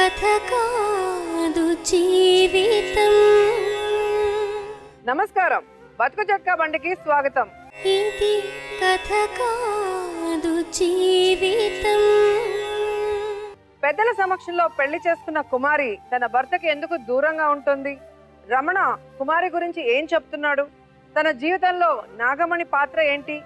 కథ కాదు జీవితం. నమస్కారం, బతుకు జట్కా బండికి స్వాగతం. ఇది కథ కాదు జీవితం. పెద్దల సమక్షంలో పెళ్లి చేసుకున్న కుమారి తన భర్తకి ఎందుకు దూరంగా ఉంటుంది? రమణ కుమారి గురించి ఏం చెప్తున్నాడు? తన జీవితంలో నాగమణి పాత్ర ఏంటి?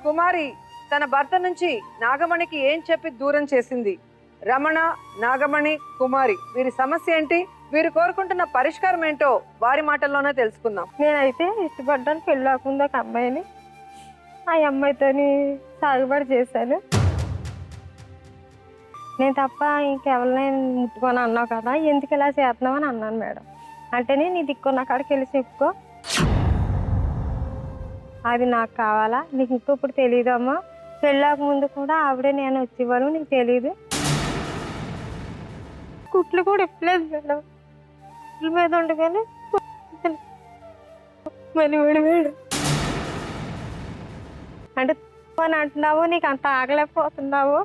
కుమారి తన భర్త నుంచి నాగమణికి ఏం చెప్పి దూరం చేసింది? రమణ, నాగమణి, కుమారి వీరి సమస్య ఏంటి? వీరు కోరుకుంటున్న పరిష్కారం ఏంటో వారి మాటల్లోనే తెలుసుకుందాం. నేనైతే ఇష్టపడ్డాను. పెళ్ళి అవ్వకుండా ఒక అమ్మాయిని, ఆ అమ్మాయితోని సాగుబడి చేశాను. నేను తప్ప ఇంకెవరిని ముట్టుకొని అన్నావు కదా, ఎందుకు ఇలా చేస్తున్నావు అని అన్నాను మేడం. అంటేనే నీ దిక్కున్న కాడికి వెళ్ళి చెప్పుకో, అది నాకు కావాలా, నీకు ఇప్పుడు తెలియదమ్మా, పెళ్ళాక ముందు కూడా ఆవిడే నేను వచ్చేవాళ్ళు, నీకు తెలీదు. కుట్లు కూడా ఇప్పలేదు మేడం, కుట్ల మీద ఉండగానే మళ్ళీ మేడం అంటే అని అంటున్నావు, నీకు అంత ఆగలేకపోతున్నావు,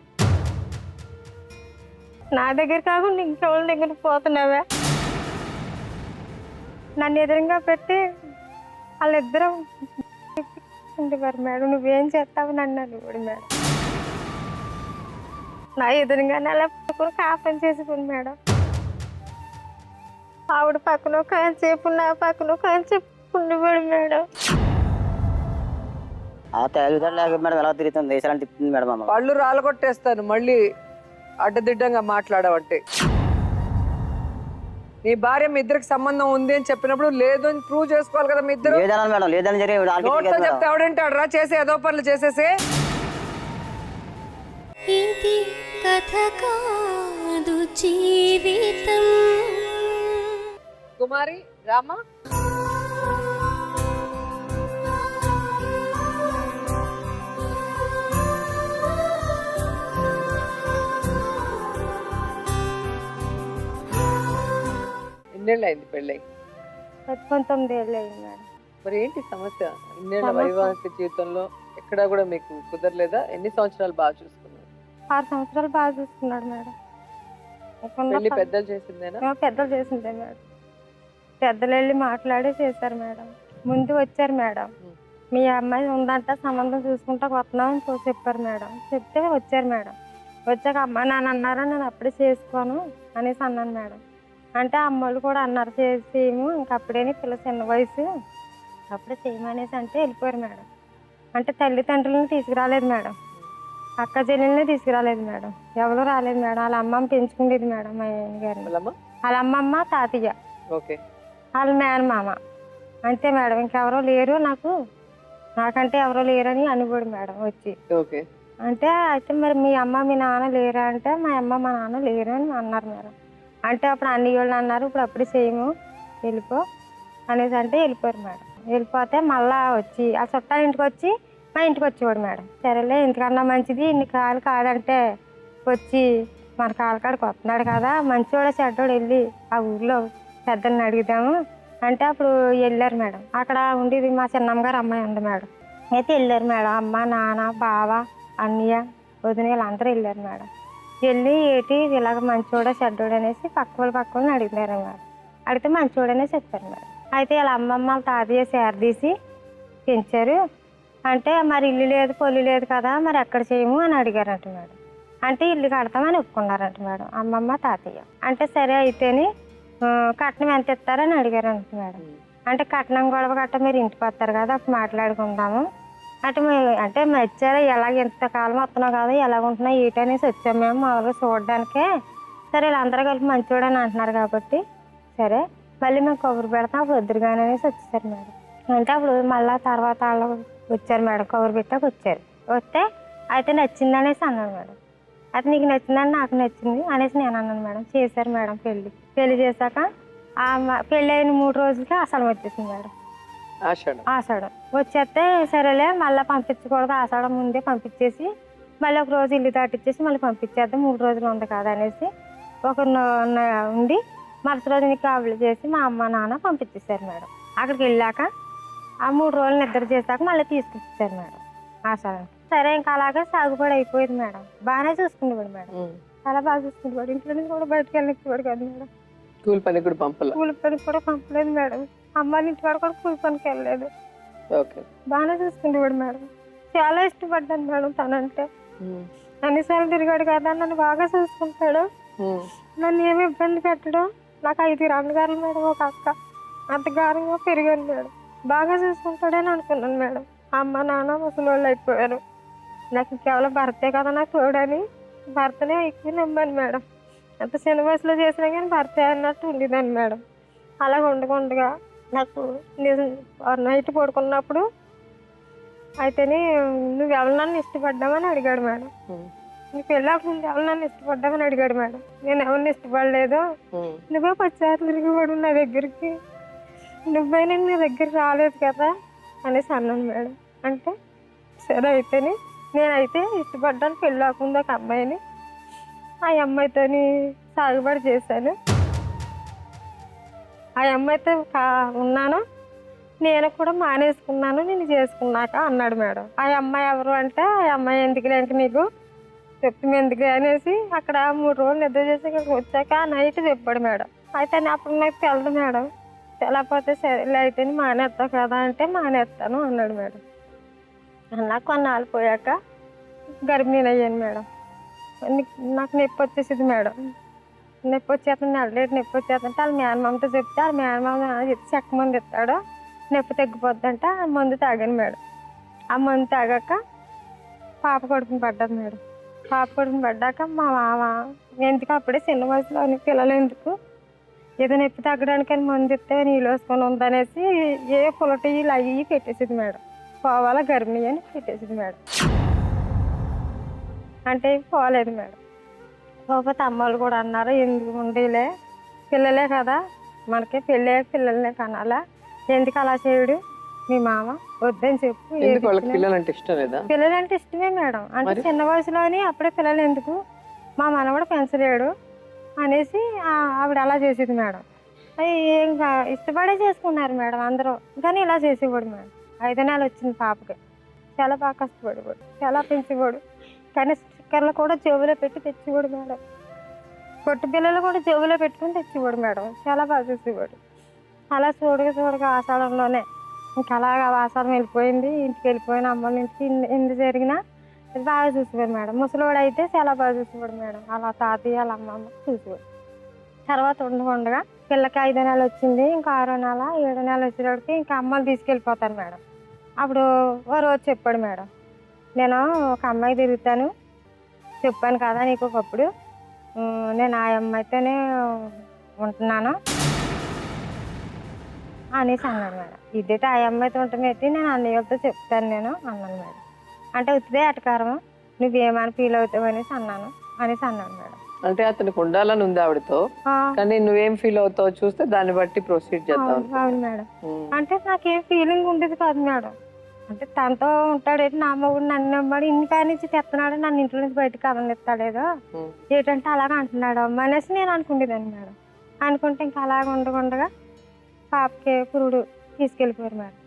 నా దగ్గర కాకుండా ఇంకెవరి దగ్గర పోతున్నావే. నన్ను ఎదురుగా పెట్టి వాళ్ళిద్దరూ ఉండేవారు మేడం. నువ్వేం చేస్తావు నన్ను అడిగాడు మేడం. నా ఎదురుగానే అలా పట్టుకుని కాపం చేసుకుని మేడం. ఆవిడ పక్కన కాసేపు, నా పక్కన కాసేపు ఉండేవాడు మేడం. మేడం ఎలా తిరుగుతుంది, దేశాలను తిప్పుతుంది మేడం. పళ్ళు రాలగొట్టేస్తాను మళ్ళీ అడ్డదిడ్డంగా మాట్లాడవంటే. నీ భార్య మీ ఇద్దరికి సంబంధం ఉంది అని చెప్పినప్పుడు లేదు అని ప్రూవ్ చేసుకోవాలి కదా మీ ఇద్దరు. మేడం లేదని నోట్తో చెప్తే ఎవడంటాడు రా, చేసి ఏదో పనులు చేసేసి. ఇది కథ కాదు జీవితం. కుమారి, రామ, ఎన్నేళ్ళు అయింది పెళ్ళి? 19 ఏళ్ళు అయింది మేడం. మరి ఏంటి సమస్య? ఇన్నేళ్ల వైవాహిక జీవితంలో ఎక్కడా కూడా మీకు కుదరలేదా? ఎన్ని సంవత్సరాలు బాగా చూసుకున్నారు? 6 సంవత్సరాలు బాగా చూసుకున్నాడు మేడం. పెళ్లి పెద్దలు చేసిందేనా? పెద్దలు చేసిందే మేడం. పెద్దలు వెళ్ళి మాట్లాడి చేశారు మేడం. ముందు వచ్చారు మేడం, మీ అమ్మాయి ఉందంట, సంబంధం చూసుకుంటా వస్తున్నామని చెప్పారు మేడం. చెప్తే వచ్చారు మేడం. వచ్చాక అమ్మ నాన్న అన్నారా, నేను అప్పుడే చేసుకోను అనేసి అన్నాను మేడం. అంటే అమ్మోళ్ళు కూడా అన్నారు చేయము, ఇంక అప్పుడేని పిల్ల చిన్న వయసు, అప్పుడే చేయమనేసి అంటే వెళ్ళిపోయారు మేడం. అంటే తల్లిదండ్రులను తీసుకురాలేదు మేడం, అక్క చెల్లెల్ని తీసుకురాలేదు మేడం, ఎవరు రాలేదు మేడం. వాళ్ళ అమ్మమ్మ పెంచుకునేది మేడం మా ఆయన గారిని. వాళ్ళ అమ్మమ్మ, తాతయ్య, వాళ్ళ మేనమామ, అంతే మేడం. ఇంకెవరో లేరు, నాకంటే ఎవరో లేరని అనిపోడు మేడం వచ్చి. అంటే అయితే మరి మీ అమ్మ మీ నాన్న లేరా అంటే, మా అమ్మ మా నాన్న లేరు అని అన్నారు మేడం. అంటే అప్పుడు అన్ని వాళ్ళు అన్నారు, ఇప్పుడు అప్పుడు చేయము, వెళ్ళిపో అనేసి అంటే వెళ్ళిపోయారు మేడం. వెళ్ళిపోతే మళ్ళా వచ్చి ఆ చుట్టాల ఇంటికి వచ్చి మా ఇంటికి వచ్చేవాడు మేడం. సరేలే, ఇంటికన్నా మంచిది, ఇన్ని కాలు కాదంటే వచ్చి మన కాలకాడికి వస్తున్నాడు కదా, మంచివాడు చెడ్డోడు, వెళ్ళి ఆ ఊర్లో పెద్దల్ని అడుగుదాము అంటే అప్పుడు వెళ్ళారు మేడం. అక్కడ ఉండేది మా చిన్నమ్మ గారు అమ్మాయి ఉంది మేడం. అయితే వెళ్ళారు మేడం. అమ్మ, నాన్న, బావ, అన్నయ్య, వదిన వీళ్ళందరూ వెళ్ళారు మేడం. వెళ్ళి ఏంటి ఇలాగ మంచోడా చెడ్డోడు అనేసి పక్క వాళ్ళని అడిగినారు మేడం. అడిగితే మంచోడనే చెప్పారు మేడం. అయితే వీళ్ళ అమ్మమ్మ వాళ్ళ తాతయ్య సేరదీసి పెంచారు. అంటే మరి ఇల్లు లేదు పొల్లు లేదు కదా, మరి ఎక్కడ చేయము అని అడిగారంట మేడం. అంటే ఇల్లు కడతామని ఒప్పుకున్నారంట మేడం అమ్మమ్మ తాతయ్య. అంటే సరే అయితేని కట్నం ఎంత ఇస్తారని అడిగారంట మేడం. అంటే కట్నం గొడవ గట్ట మీరు ఇంటికి వస్తారు కదా, అప్పుడు మాట్లాడుకుందాము అంటే వచ్చారా, ఎలాగ ఎంతకాలం వస్తున్నావు కదా, ఎలాగ ఉంటున్నావు ఏంటనేసి వచ్చాము మేము మామూలుగా చూడడానికే. సరే వీళ్ళందరూ కలిపి మంచివాడని అంటున్నారు కాబట్టి సరే మళ్ళీ మేము కబురు పెడతాం, అప్పుడు వద్దురుగానే అనేసి వచ్చేసారు మేడం. అంటే అప్పుడు మళ్ళీ తర్వాత వాళ్ళు వచ్చారు మేడం, కబురు పెట్టాక వచ్చారు. వస్తే అయితే నచ్చింది అనేసి అన్నాను మేడం. అయితే నీకు నచ్చిందని నాకు నచ్చింది అనేసి నేను అన్నాను మేడం. చేశారు మేడం పెళ్లి చేశాక పెళ్ళి అయిన 3 రోజులకి ఆషాఢం వచ్చేసింది మేడం. ఆషాఢం వచ్చేస్తే సరేలే మళ్ళీ పంపించకూడదు, ఆషాఢం ముందే పంపించేసి మళ్ళీ ఒక రోజు ఇల్లు దాటిచ్చేసి మళ్ళీ పంపించేద్దాం, 3 రోజులు ఉంది కదా అనేసి ఉండి మరుసటి రోజు నీకు కావులు చేసి మా అమ్మ నాన్న పంపించేశారు మేడం. అక్కడికి వెళ్ళాక ఆ 3 రోజులు నిద్ర చేశాక మళ్ళీ తీసుకొచ్చారు మేడం ఆషాఢం. సరే ఇంకా అలాగే సాగుబడి అయిపోయింది మేడం. బాగానే చూసుకునేవాడు మేడం. చాలా బాగా చూసుకునేవాడు. ఇంట్లో నుంచి కూడా బయటకు వెళ్ళినవాడు కాదు మేడం. కూలి పని కూడా పంపలా? కూలి పనికి కూడా పంపలేదు మేడం. అమ్మాయిల ఇంటి వాడు కూడా కూలి పనికి వెళ్ళలేదు. ఓకే. బాగానే చూసుకునేవాడు మేడం. చాలా ఇష్టపడ్డాను మేడం తనంటే. అన్నిసార్లు తిరిగాడు కదా, నన్ను బాగా చూసుకుంటాడు. నన్ను ఏమి ఇబ్బంది పెట్టడం. నాకు 5 అన్నగారులు మేడం, ఒక అక్క. అంత గారంగా పెరిగాను మేడం. బాగా చూసుకుంటాడని అనుకున్నాను మేడం. అమ్మ నాన్న ముసలోళ్ళు అయిపోయారు. నాకు కేవలం భర్తే కదా నాకు తోడని భర్తనే ఎక్కువ నమ్మాను మేడం. అంత చిన్న వయసులో చేసినా కానీ భర్తే అన్నట్టు ఉండేదాన్ని మేడం. అలాగ ఉండగా నాకు నైట్ పడుకున్నప్పుడు అయితేనే నువ్వు ఎవరినన్ను ఇష్టపడ్డామని అడిగాడు మేడం. నీ పెళ్ళాక ముందు ఎవరినన్ను ఇష్టపడ్డామని అడిగాడు మేడం. నేను ఎవరిని ఇష్టపడలేదు, నువ్వే 10 సార్లు తిరిగిపడు నా దగ్గరికి, నువ్వైనా నీ దగ్గరికి రాలేదు కదా అనేసి అన్నాను మేడం. అంటే సరే అయితేనే నేనైతే ఇష్టపడ్డాను. పెళ్ళాకుండా ఒక అమ్మాయిని, ఆ అమ్మాయితోని సాగుబడి చేశాను. ఆ అమ్మాయితో ఉన్నాను, నేను కూడా మానేసుకున్నాను నేను చేసుకున్నాక అన్నాడు మేడం. ఆ అమ్మాయి ఎవరు అంటే, ఆ అమ్మాయి ఎందుకులే ఇంక నీకు చెప్తాం ఎందుకు అనేసి అక్కడ 3 రోజులు నిద్ర చేసి ఇక్కడికి వచ్చాక నైట్ చెప్పాడు మేడం. అయితే అప్పుడు నాకు తెలదు మేడం. తెలకపోతే సరేలే అయితే మానేస్తావు కదా అంటే మానేస్తాను అన్నాడు మేడం. అన్నా కొన్నాళ్ళు పోయాక గర్భిణీ అయ్యాను మేడం. నాకు నొప్పి వచ్చేసింది మేడం. నొప్పి వచ్చేస్తుంది, నెలలేటి నొప్పి వచ్చేస్తుంటే వాళ్ళ మేనమామతో చెప్తే వాళ్ళ మేనమామ చెక్క మందు ఇస్తాడు, నొప్పి తగ్గిపోద్దంటే ఆ మందు తాగాను మేడం. ఆ మందు తాగాక పాప కడుపుని పడ్డది మేడం. పాప కడుపుని పడ్డాక మా మామ ఎందుకు అప్పుడే చిన్న వయసులో పిల్లలు ఎందుకు, ఏదో నొప్పి తగ్గడానికని మందు ఇస్తే నీళ్ళు వేసుకొని ఉందనేసి ఏ పులటీలు అవి పెట్టేసింది మేడం. పోవాలా గర్భిణీ అని పెట్టేసింది మేడం. అంటే పోలేదు మేడం. పోతే అమ్మలు కూడా అన్నారు ఎందుకు ఉండేలే, పిల్లలే కదా మనకి పెళ్ళే పిల్లలనే కనాలా, ఎందుకు అలా చేయడు మీ మామ వద్దని చెప్పు. పిల్లలంటే ఇష్టం లేదా? పిల్లలంటే ఇష్టమే మేడం. అంటే చిన్న వయసులోని అప్పుడే పిల్లలు ఎందుకు, మా మనవడు పెంచలేడు అనేసి ఆవిడ అలా చేసేది మేడం. ఇంకా ఇష్టపడే చేసుకున్నారు మేడం అందరూ, కానీ ఇలా చేసేవాడు మేడం. 5 నెలలు వచ్చింది పాపకి. చాలా బాగా కష్టపడేవాడు, చాలా పెంచేవాడు. కానీ స్టిక్కర్లు కూడా జేబులో పెట్టి తెచ్చేవాడు మేడం. పొట్టు పిల్లలు కూడా జేబులో పెట్టుకుని తెచ్చేవాడు మేడం. చాలా బాగా చూసేవాడు. అలా చూడగా ఆషాఢంలోనే ఇంకా అలాగా ఆషాఢం వెళ్ళిపోయింది. ఇంటికి వెళ్ళిపోయిన అమ్మల ఇంటికి ఎందు జరిగినా బాగా చూసేవాడు మేడం. ముసలివాడు అయితే చాలా బాగా చూసేవాడు మేడం. అలా తాతయ్య వాళ్ళ అమ్మమ్మ చూసేవాడు. తర్వాత ఉండగా పిల్లకి 5 నెలలు వచ్చింది. ఇంకా 6వ నెల 7వ నెల వచ్చేటప్పటికి ఇంకా అమ్మలు తీసుకెళ్ళిపోతారు మేడం. అప్పుడు ఓ రోజు చెప్పాడు మేడం, నేను ఒక అమ్మాయి తిరుగుతాను చెప్పాను కదా నీకు ఒకప్పుడు, నేను ఆ అమ్మాయితోనే ఉంటున్నాను అనేసి అన్నాడు మేడం. ఇదైతే ఆ అమ్మాయితో ఉంటున్నట్టు నేను అన్నయ్యలతో చెప్తాను నేను అన్నాను మేడం. అంటే ఉత్తిదే అటకారము, నువ్వేమని ఫీల్ అవుతావు అనేసి అన్నాడు మేడం. అంటే అతనికి ఉండాలని ఉంది ఆవిడతో, కానీ నువ్వేం ఫీల్ అవుతావు చూస్తే దాన్ని బట్టి ప్రొసీడ్ చేద్దాం. అవును మేడం. అంటే నాకేం ఫీలింగ్ ఉండేది కాదు మేడం. అంటే తనతో ఉంటాడేంటి, నా మొగుడు నన్ను నమ్మాడు, ఇన్ని కాడి నుంచి తెస్తున్నాడు, నన్ను ఇంట్లో నుంచి బయటకు అవనిస్తాడేదో ఏంటంటే అలాగ అంటున్నాడు అమ్మ అనేసి నేను అనుకునేదాన్ని మేడం. అనుకుంటే ఇంకా అలాగ ఉండగా పాపకి పురుడు తీసుకెళ్ళిపోయారు మేడం.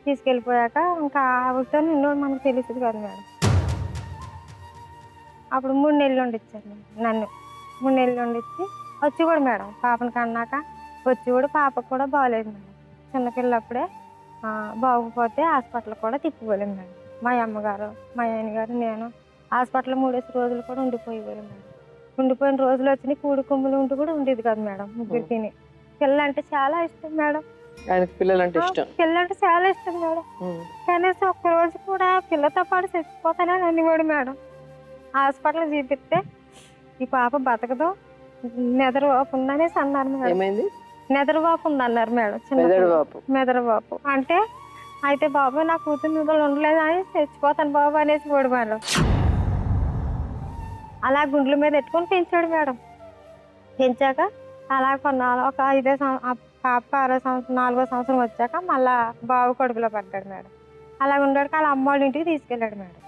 తీసుకెళ్ళిపోయాక ఇంకా ఆవిడతో నిన్నో మనకు తెలిసింది కదా మేడం. అప్పుడు 3 నెలలు వండిచ్చారు నన్ను. 3 నెలలు వండిచ్చి వచ్చి కూడా మేడం పాపని కన్నాక వచ్చి కూడా పాపకు కూడా బాగోలేదు మేడం. చిన్నపిల్లప్పుడే బాగోకపోతే హాస్పిటల్ కూడా తిప్పిపోలేము మేడం. మా అమ్మగారు మా ఆయన గారు నేను హాస్పిటల్ 3 రోజులు కూడా ఉండిపోయేవాళ్ళం మేడం. ఉండిపోయిన రోజులు వచ్చినాయి. కూడి కుమ్ములు ఉండి కూడా ఉండేది కదా మేడం. ముగ్గురు తిని పిల్లలంటే చాలా ఇష్టం మేడం. పిల్లలంటే చాలా ఇష్టం మేడం. కనీసం ఒక్కరోజు కూడా పిల్లతో పాటు చచ్చిపోతానని అనేవాడు మేడం. హాస్పిటల్ చూపిస్తే ఈ పాప బతకదు, నెదరువాపు ఉందనేసి అన్నారు మేడం. నెదరువాపు ఉందన్నారు మేడం. మెదడువాపు అంటే అయితే బాబు నా కూతురు నిధులు ఉండలేదు అని చచ్చిపోతాను బాబు అనేసి పోడు మేడం. అలా గుండెల మీద ఎట్టుకొని పెంచాడు మేడం. పెంచాక అలా కొన్నాళ్ళు ఒక 5వ సంవత్సరం పాప 6వ సంవత్సరం 4వ సంవత్సరం వచ్చాక మళ్ళా బాబు కడుపులో పడ్డాడు మేడం. అలా ఉండాక వాళ్ళ అమ్మోళ్ళ ఇంటికి తీసుకెళ్ళాడు మేడం.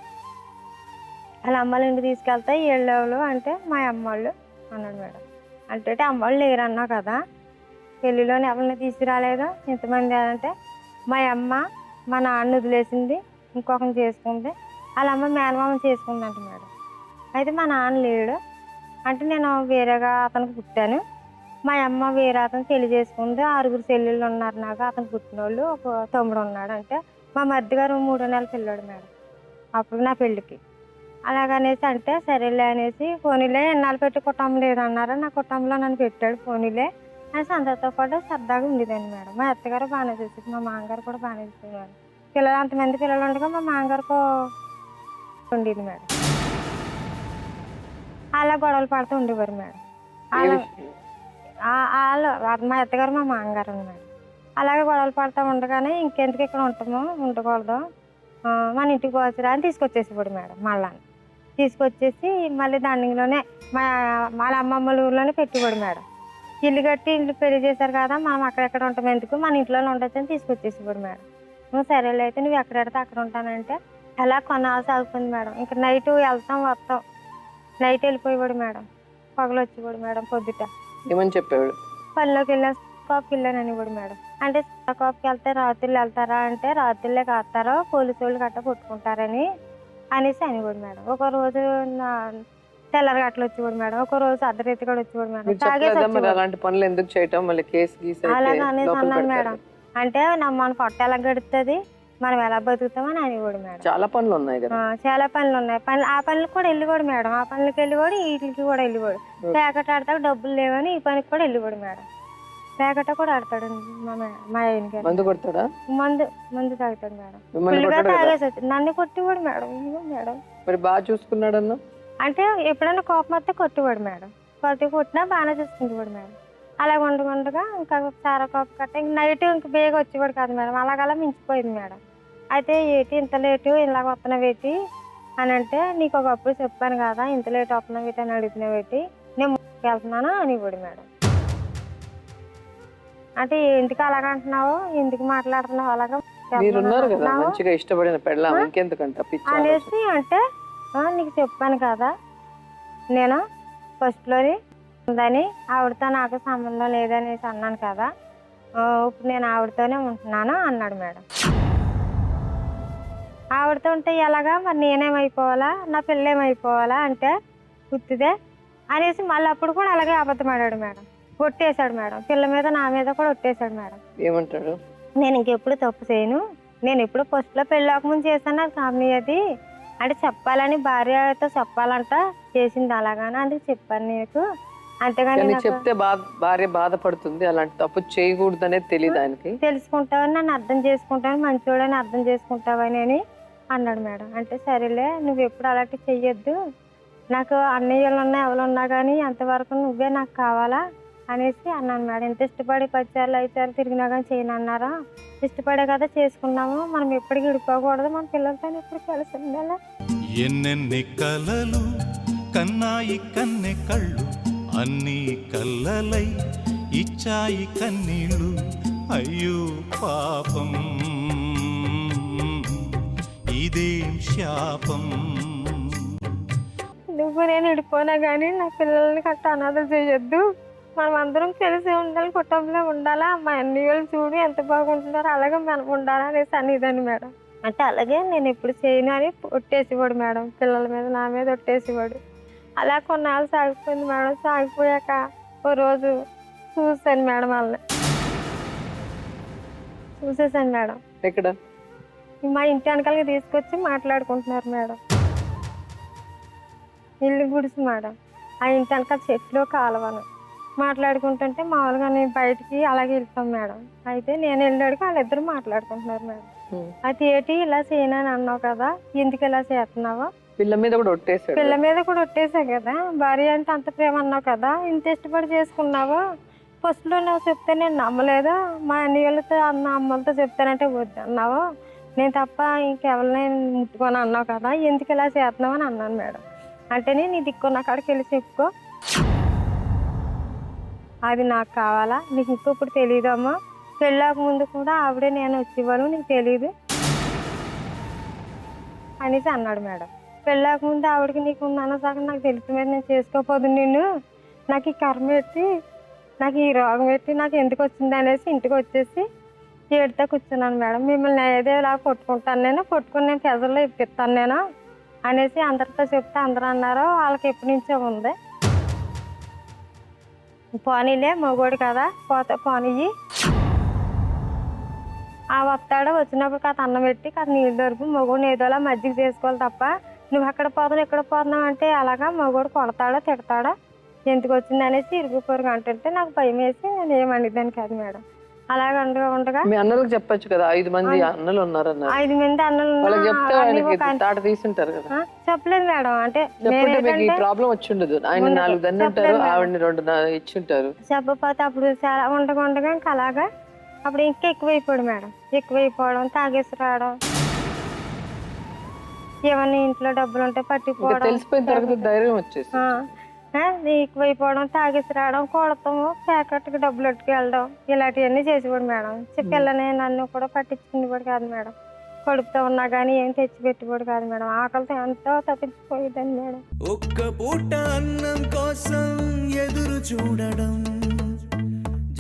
వాళ్ళ అమ్మోళ్ళ ఇంటికి తీసుకెళ్తే ఏళ్ళు అంటే మా అమ్మోళ్ళు అన్నాడు మేడం. అంటే అమ్మోళ్ళు లేరన్నా కదా, పెళ్ళిలోని ఎవరిని తీసుకురాలేదు ఎంతమంది అంటే మా అమ్మ మా నాన్న వదిలేసింది, ఇంకొకరిని చేసుకుంది, వాళ్ళ అమ్మ మేనమామ చేసుకుందంట మేడం. అయితే మా నాన్న లేడు, అంటే నేను వేరేగా అతనికి పుట్టాను, మా అమ్మ వేరే అతను పెళ్లి చేసుకుంది, 6 చెల్లెళ్ళు ఉన్నారు నాకు, అతను పుట్టిన వాళ్ళు ఒక తమ్ముడు ఉన్నాడు. అంటే మా మరిది గారు 3 నెలల పిల్లాడు మేడం అప్పుడు నా పెళ్ళికి. అలాగనేసి అంటే సరేలే అనేసి పోనీలే ఎన్నాళ్ళు పెట్టి కుటుంబం లేదన్నారు, నా కుటుంబంలో నన్ను పెట్టాడు పోనీలే అనేసి అందరితో పాటు సరదాగా ఉండేదాన్ని మేడం. మా అత్తగారు బాగానే చూసేది, మా మామగారు కూడా బాగానే చూసేవారు. పిల్లలు అంతమంది పిల్లలు ఉండగా మా మామగారికి ఉండేది మేడం. అలా గొడవలు పడుతూ ఉండేవారు మేడం. అలా వాళ్ళు మా అత్తగారు మా మామగారు మేడం. అలాగే గొడవలు పడుతూ ఉండగానే ఇంకెందుకు ఇక్కడ ఉంటామో ఉండకూడదు, మన ఇంటికి పోవచ్చురా అని తీసుకొచ్చేసేవాడు మేడం. మళ్ళా తీసుకొచ్చేసి మళ్ళీ దండింగ్లోనే వాళ్ళ అమ్మమ్మల ఊర్లోనే పెట్టేవాడు మేడం. ఇల్లు కట్టి ఇల్లు పెళ్లి చేశారు కదా, మనం అక్కడెక్కడ ఉంటాం ఎందుకు, మన ఇంట్లోనే ఉండొచ్చు అని తీసుకొచ్చేసేవాడు మేడం. నువ్వు సరేలే అయితే నువ్వు ఎక్కడెడితే అక్కడ ఉంటానంటే అలా కొన్నాళ్ళు సాగుతుంది మేడం. ఇంకా నైట్ వెళ్తాం వస్తాం, నైట్ వెళ్ళిపోయేవాడు మేడం, పగలు వచ్చేవాడు మేడం. పొద్దుట ఏమని చెప్పాడు? పనిలోకి వెళ్ళా కాపుకి వెళ్ళాను అనేవాడు మేడం. అంటే కాపుకి వెళ్తే రాత్రులు వెళ్తారా అంటే రాత్రులే కాస్తారో పోలీసు వాళ్ళు గట్ట కొట్టుకుంటారని అనేసి అనేవాడు మేడం. ఒక రోజు తెల్లరి గట్టలు వచ్చేవాడు మేడం, ఒక రోజు అర్ధరీతి కూడా వచ్చేవాడు మేడం. తాగేసి అలాంటి పనులు ఎందుకు చేయటం, మళ్ళీ కేసు గీసి అలాగే అనేసి అన్నాను మేడం. అంటే మన పొట్ట ఎలా గడుస్తుంది, మనం ఎలా బతుకుతామని అనేవాడు మేడం. చాలా పనులు ఉన్నాయి కదా. చాలా పనులు ఉన్నాయి, ఆ పనులకు కూడా వెళ్ళివాడు మేడం. ఆ పనులకి వెళ్ళివాడు, వీటికి కూడా వెళ్ళివాడు. పేకట ఆడతాడు, డబ్బులు లేవని ఈ పనికి కూడా వెళ్ళివాడు మేడం. పేకట కూడా ఆడతాడు మా ఆయనకి. మందు కొడతాడా? మందు తాగుతాడు మేడం. ఫుల్గా తాగేసి నన్ను కొట్టివాడు మేడం. మేడం మరి బాగా చూసుకున్నాడు అన్న అంటే ఎప్పుడైనా కోపం వస్తే కొట్టివాడు మేడం. కొట్టినా బాగానే చూసుకుంటేవాడు మేడం. అలాగ ఉండగా ఇంకా సారా కోపం కట్ట ఇంక నైట్ ఇంక బేగ వచ్చేవాడు కాదు మేడం. అలాగలా మించిపోయింది మేడం. అయితే ఏంటి ఇంత లేటు ఇలాగ వస్తున్నావు ఏంటి అని అంటే, నీకు ఒకప్పుడు చెప్పాను కదా ఇంత లేట్ వస్తున్నావు ఏంటి అని అడుగుతున్నావు ఏంటి, నేను వెళ్తున్నాను అనేవాడు మేడం. అంటే ఎందుకు అలాగ అంటున్నావు, ఎందుకు మాట్లాడుతున్నావు అలాగా అనేసి అంటే, నీకు చెప్పాను కదా నేను ఫస్ట్లోని ఉందని, ఆవిడతో నాకు సంబంధం లేదనేసి అన్నాను కదా, ఇప్పుడు నేను ఆవిడతోనే ఉంటున్నాను అన్నాడు మేడం. ఆవిడతో ఉంటే ఎలాగా, మరి నేనేమైపోవాలా, నా పిల్లేమైపోవాలా అంటే గుర్తుదే అనేసి మళ్ళీ అప్పుడు కూడా అలాగే అబద్ధం ఆడాడు మేడం. కొట్టేశాడు మేడం, పిల్ల మీద నా మీద కూడా కొట్టేశాడు మేడం. ఏమంటాడు? నేను ఇంకెప్పుడు తప్పు చేయను, నేను ఎప్పుడు ఫస్ట్లో పెళ్ళాకముందు చేశాను, అది కామనీ అది అంటే చెప్పాలని భార్యతో చెప్పాలంట చేసింది అలాగానే, అందుకు చెప్పాను నీకు. అంతేగాని చెప్తే భార్య బాధపడుతుంది, అలాంటి తప్పు చేయకూడదు అనేది తెలియదు ఆయనకి. తెలుసుకుంటావని నన్ను అర్థం చేసుకుంటావని, మంచోడని అర్థం చేసుకుంటావని అని అన్నాడు మేడం. అంటే సరేలే నువ్వు ఎప్పుడు అలాంటి చెయ్యొద్దు, నాకు అన్నయ్యలు ఉన్నా ఎవరు ఉన్నా కానీ అంతవరకు నువ్వే నాకు కావాలా అనేసి అన్నాను మేడం. ఎంత ఇష్టపడి 10 సార్లు 5 సార్లు తిరిగినా కానీ చేయను అన్నారా, ఇష్టపడే కదా చేసుకున్నాము, మనం ఎప్పటికీ విడిపోకూడదు, మన పిల్లలతో ఎప్పుడు కలిసి ఉండాలి. ఎన్నెన్ని కలలు కన్నాయి కన్నె కళ్ళు, అన్ని కళ్ళలై ఇచ్చాయి కన్నీళ్ళు, అయ్యో పాపం ఇదేం శాపం. నువ్వు నేను విడిపోయినా కానీ నా పిల్లల్ని కట్ట అనాథలు చేయొద్దు, మనం అందరం కలిసి ఉండాలి, కుటుంబంలో ఉండాలా, మా అన్ని వాళ్ళు చూడు ఎంత బాగుంటున్నారో అలాగే మనం ఉండాలా అనేసి అనేదాన్ని మేడం. అంటే అలాగే నేను ఎప్పుడు చేయను అని ఒట్టేసేవాడు మేడం, పిల్లల మీద నా మీద ఒట్టేసేవాడు. అలా కొన్నాళ్ళు సాగిపోయింది మేడం. సాగిపోయాక ఓ రోజు చూసాను మేడం, వాళ్ళని చూసేసాను మేడం. ఎక్కడ? మా ఇంటి వెనకాలకి తీసుకొచ్చి మాట్లాడుకుంటున్నారు మేడం. ఇల్లు గుడిసి మేడం, ఆ ఇంటి వెనకాల చెట్లు కాలువను మాట్లాడుకుంటుంటే మామూలుగా నేను బయటికి అలాగే వెళ్తాం మేడం. అయితే నేను వెళ్ళాడికి వాళ్ళిద్దరు మాట్లాడుకుంటున్నారు మేడం. అయితే ఏంటి ఇలా చేయను అని అన్నావు కదా, ఎందుకు ఇలా చేస్తున్నావా, పిల్ల మీద కూడా ఒట్టేసాడు. పిల్ల మీద కూడా ఒట్టేసావు కదా, భార్య అంటే అంత ప్రేమ అన్నావు కదా, ఇంత ఇష్టపడి చేసుకున్నావు, ఫస్ట్లో నువ్వు చెప్తే నేను నమ్మలేదు, మా అన్నయ్యలతో అన్న అమ్మలతో చెప్తానంటే వద్దు అన్నావు, నేను తప్ప ఇంకెవరిని ముట్టుకొని అన్నావు కదా, ఎందుకు ఇలా చేస్తున్నావు అని అన్నాను మేడం. అంటేనే నీ దిక్కున్న కాడికి వెళ్ళి చెప్పుకో, అది నాకు కావాలా, నీకు ఇంకొప్పుడు తెలియదమ్మా, పెళ్ళాక ముందు కూడా ఆవిడే నేను వచ్చేవాళ్ళు నీకు తెలీదు అనేసి అన్నాడు మేడం. పెళ్ళాక ముందు ఆవిడకి నీకు ఉందన్న సగం నాకు తెలిసి మీద నేను చేసుకోపోదు, నిన్ను నాకు ఈ కర్మ పెట్టి నాకు ఈ రోగం పెట్టి నాకు ఎందుకు వచ్చింది అనేసి ఇంటికి వచ్చేసి ఏడుతో కూర్చున్నాను మేడం. మిమ్మల్ని ఏదేలా కొట్టుకుంటాను నేను, కొట్టుకుని నేను ప్రజల్లో ఇప్పిస్తాను నేను అనేసి అందరితో చెప్తే అందరూ అన్నారు వాళ్ళకి ఎప్పటి నుంచో ఉంది పోనీలే మగోడు కదా పోతే పోనీయి ఆ వస్తాడు వచ్చినప్పుడు కాస్త అన్నం పెట్టి కాస్త నీళ్ళు దొరికి మగోడిని ఏదోలా మజ్జిగ చేసుకోవాలి తప్ప నువ్వు అక్కడ పోతున్నావు ఇక్కడ పోతున్నావు అంటే అలాగా మగోడు కొడతాడా తిడతాడా ఎందుకు వచ్చింది అనేసి ఇరుగు పొరుగు అంటుంటే నాకు భయం వేసి నేను ఏమనిద్దాను కాదు మేడం. అలాగ ఉండగా మీ అన్నలకు చెప్పొచ్చు కదా 5 మంది అన్నలు ఉన్నారన్నారు. 5 మంది అన్నలు వాళ్ళకి చెప్తే ఆయనకి తాట తీసుంటారు కదా. చెప్పలేదు మేడం. అంటే చెప్పుంటే మీకు ఈ ప్రాబ్లం వచ్చి ఉండదు. ఆయన 4 దండి ఉంటారు, ఆవిడని 2 ఇచ్చుంటారు. చెప్పకపోతే అప్పుడు చాలా ఉండగా ఇంకా అలాగా అప్పుడు ఇంకా ఎక్కువైపోయాడు మేడం. ఎక్కువైపోవడం తాగేసి రావడం ఏమన్నా ఇంట్లో డబ్బులు ఉంటే పట్టిపోవడం తెలిసిపోయిన తర్వాత ధైర్యం వచ్చేసి ఎక్కువైపోవడం తాగేసి రావడం కొడతాము ప్యాకెట్కి డబ్బులు అట్టుకెళ్ళడం ఇలాంటివన్నీ చేసేవాడు మేడం. పిల్లని నన్ను కూడా పట్టించుకునేవాడు కాదు మేడం. కడుపుతో ఉన్నా కానీ ఏం తెచ్చి పెట్టేవాడు కాదు మేడం. ఆకలితో ఎంతో తప్పించిపోయేదాన్ని మేడం. ఒక్క పూట అన్నం కోసం ఎదురు చూడడం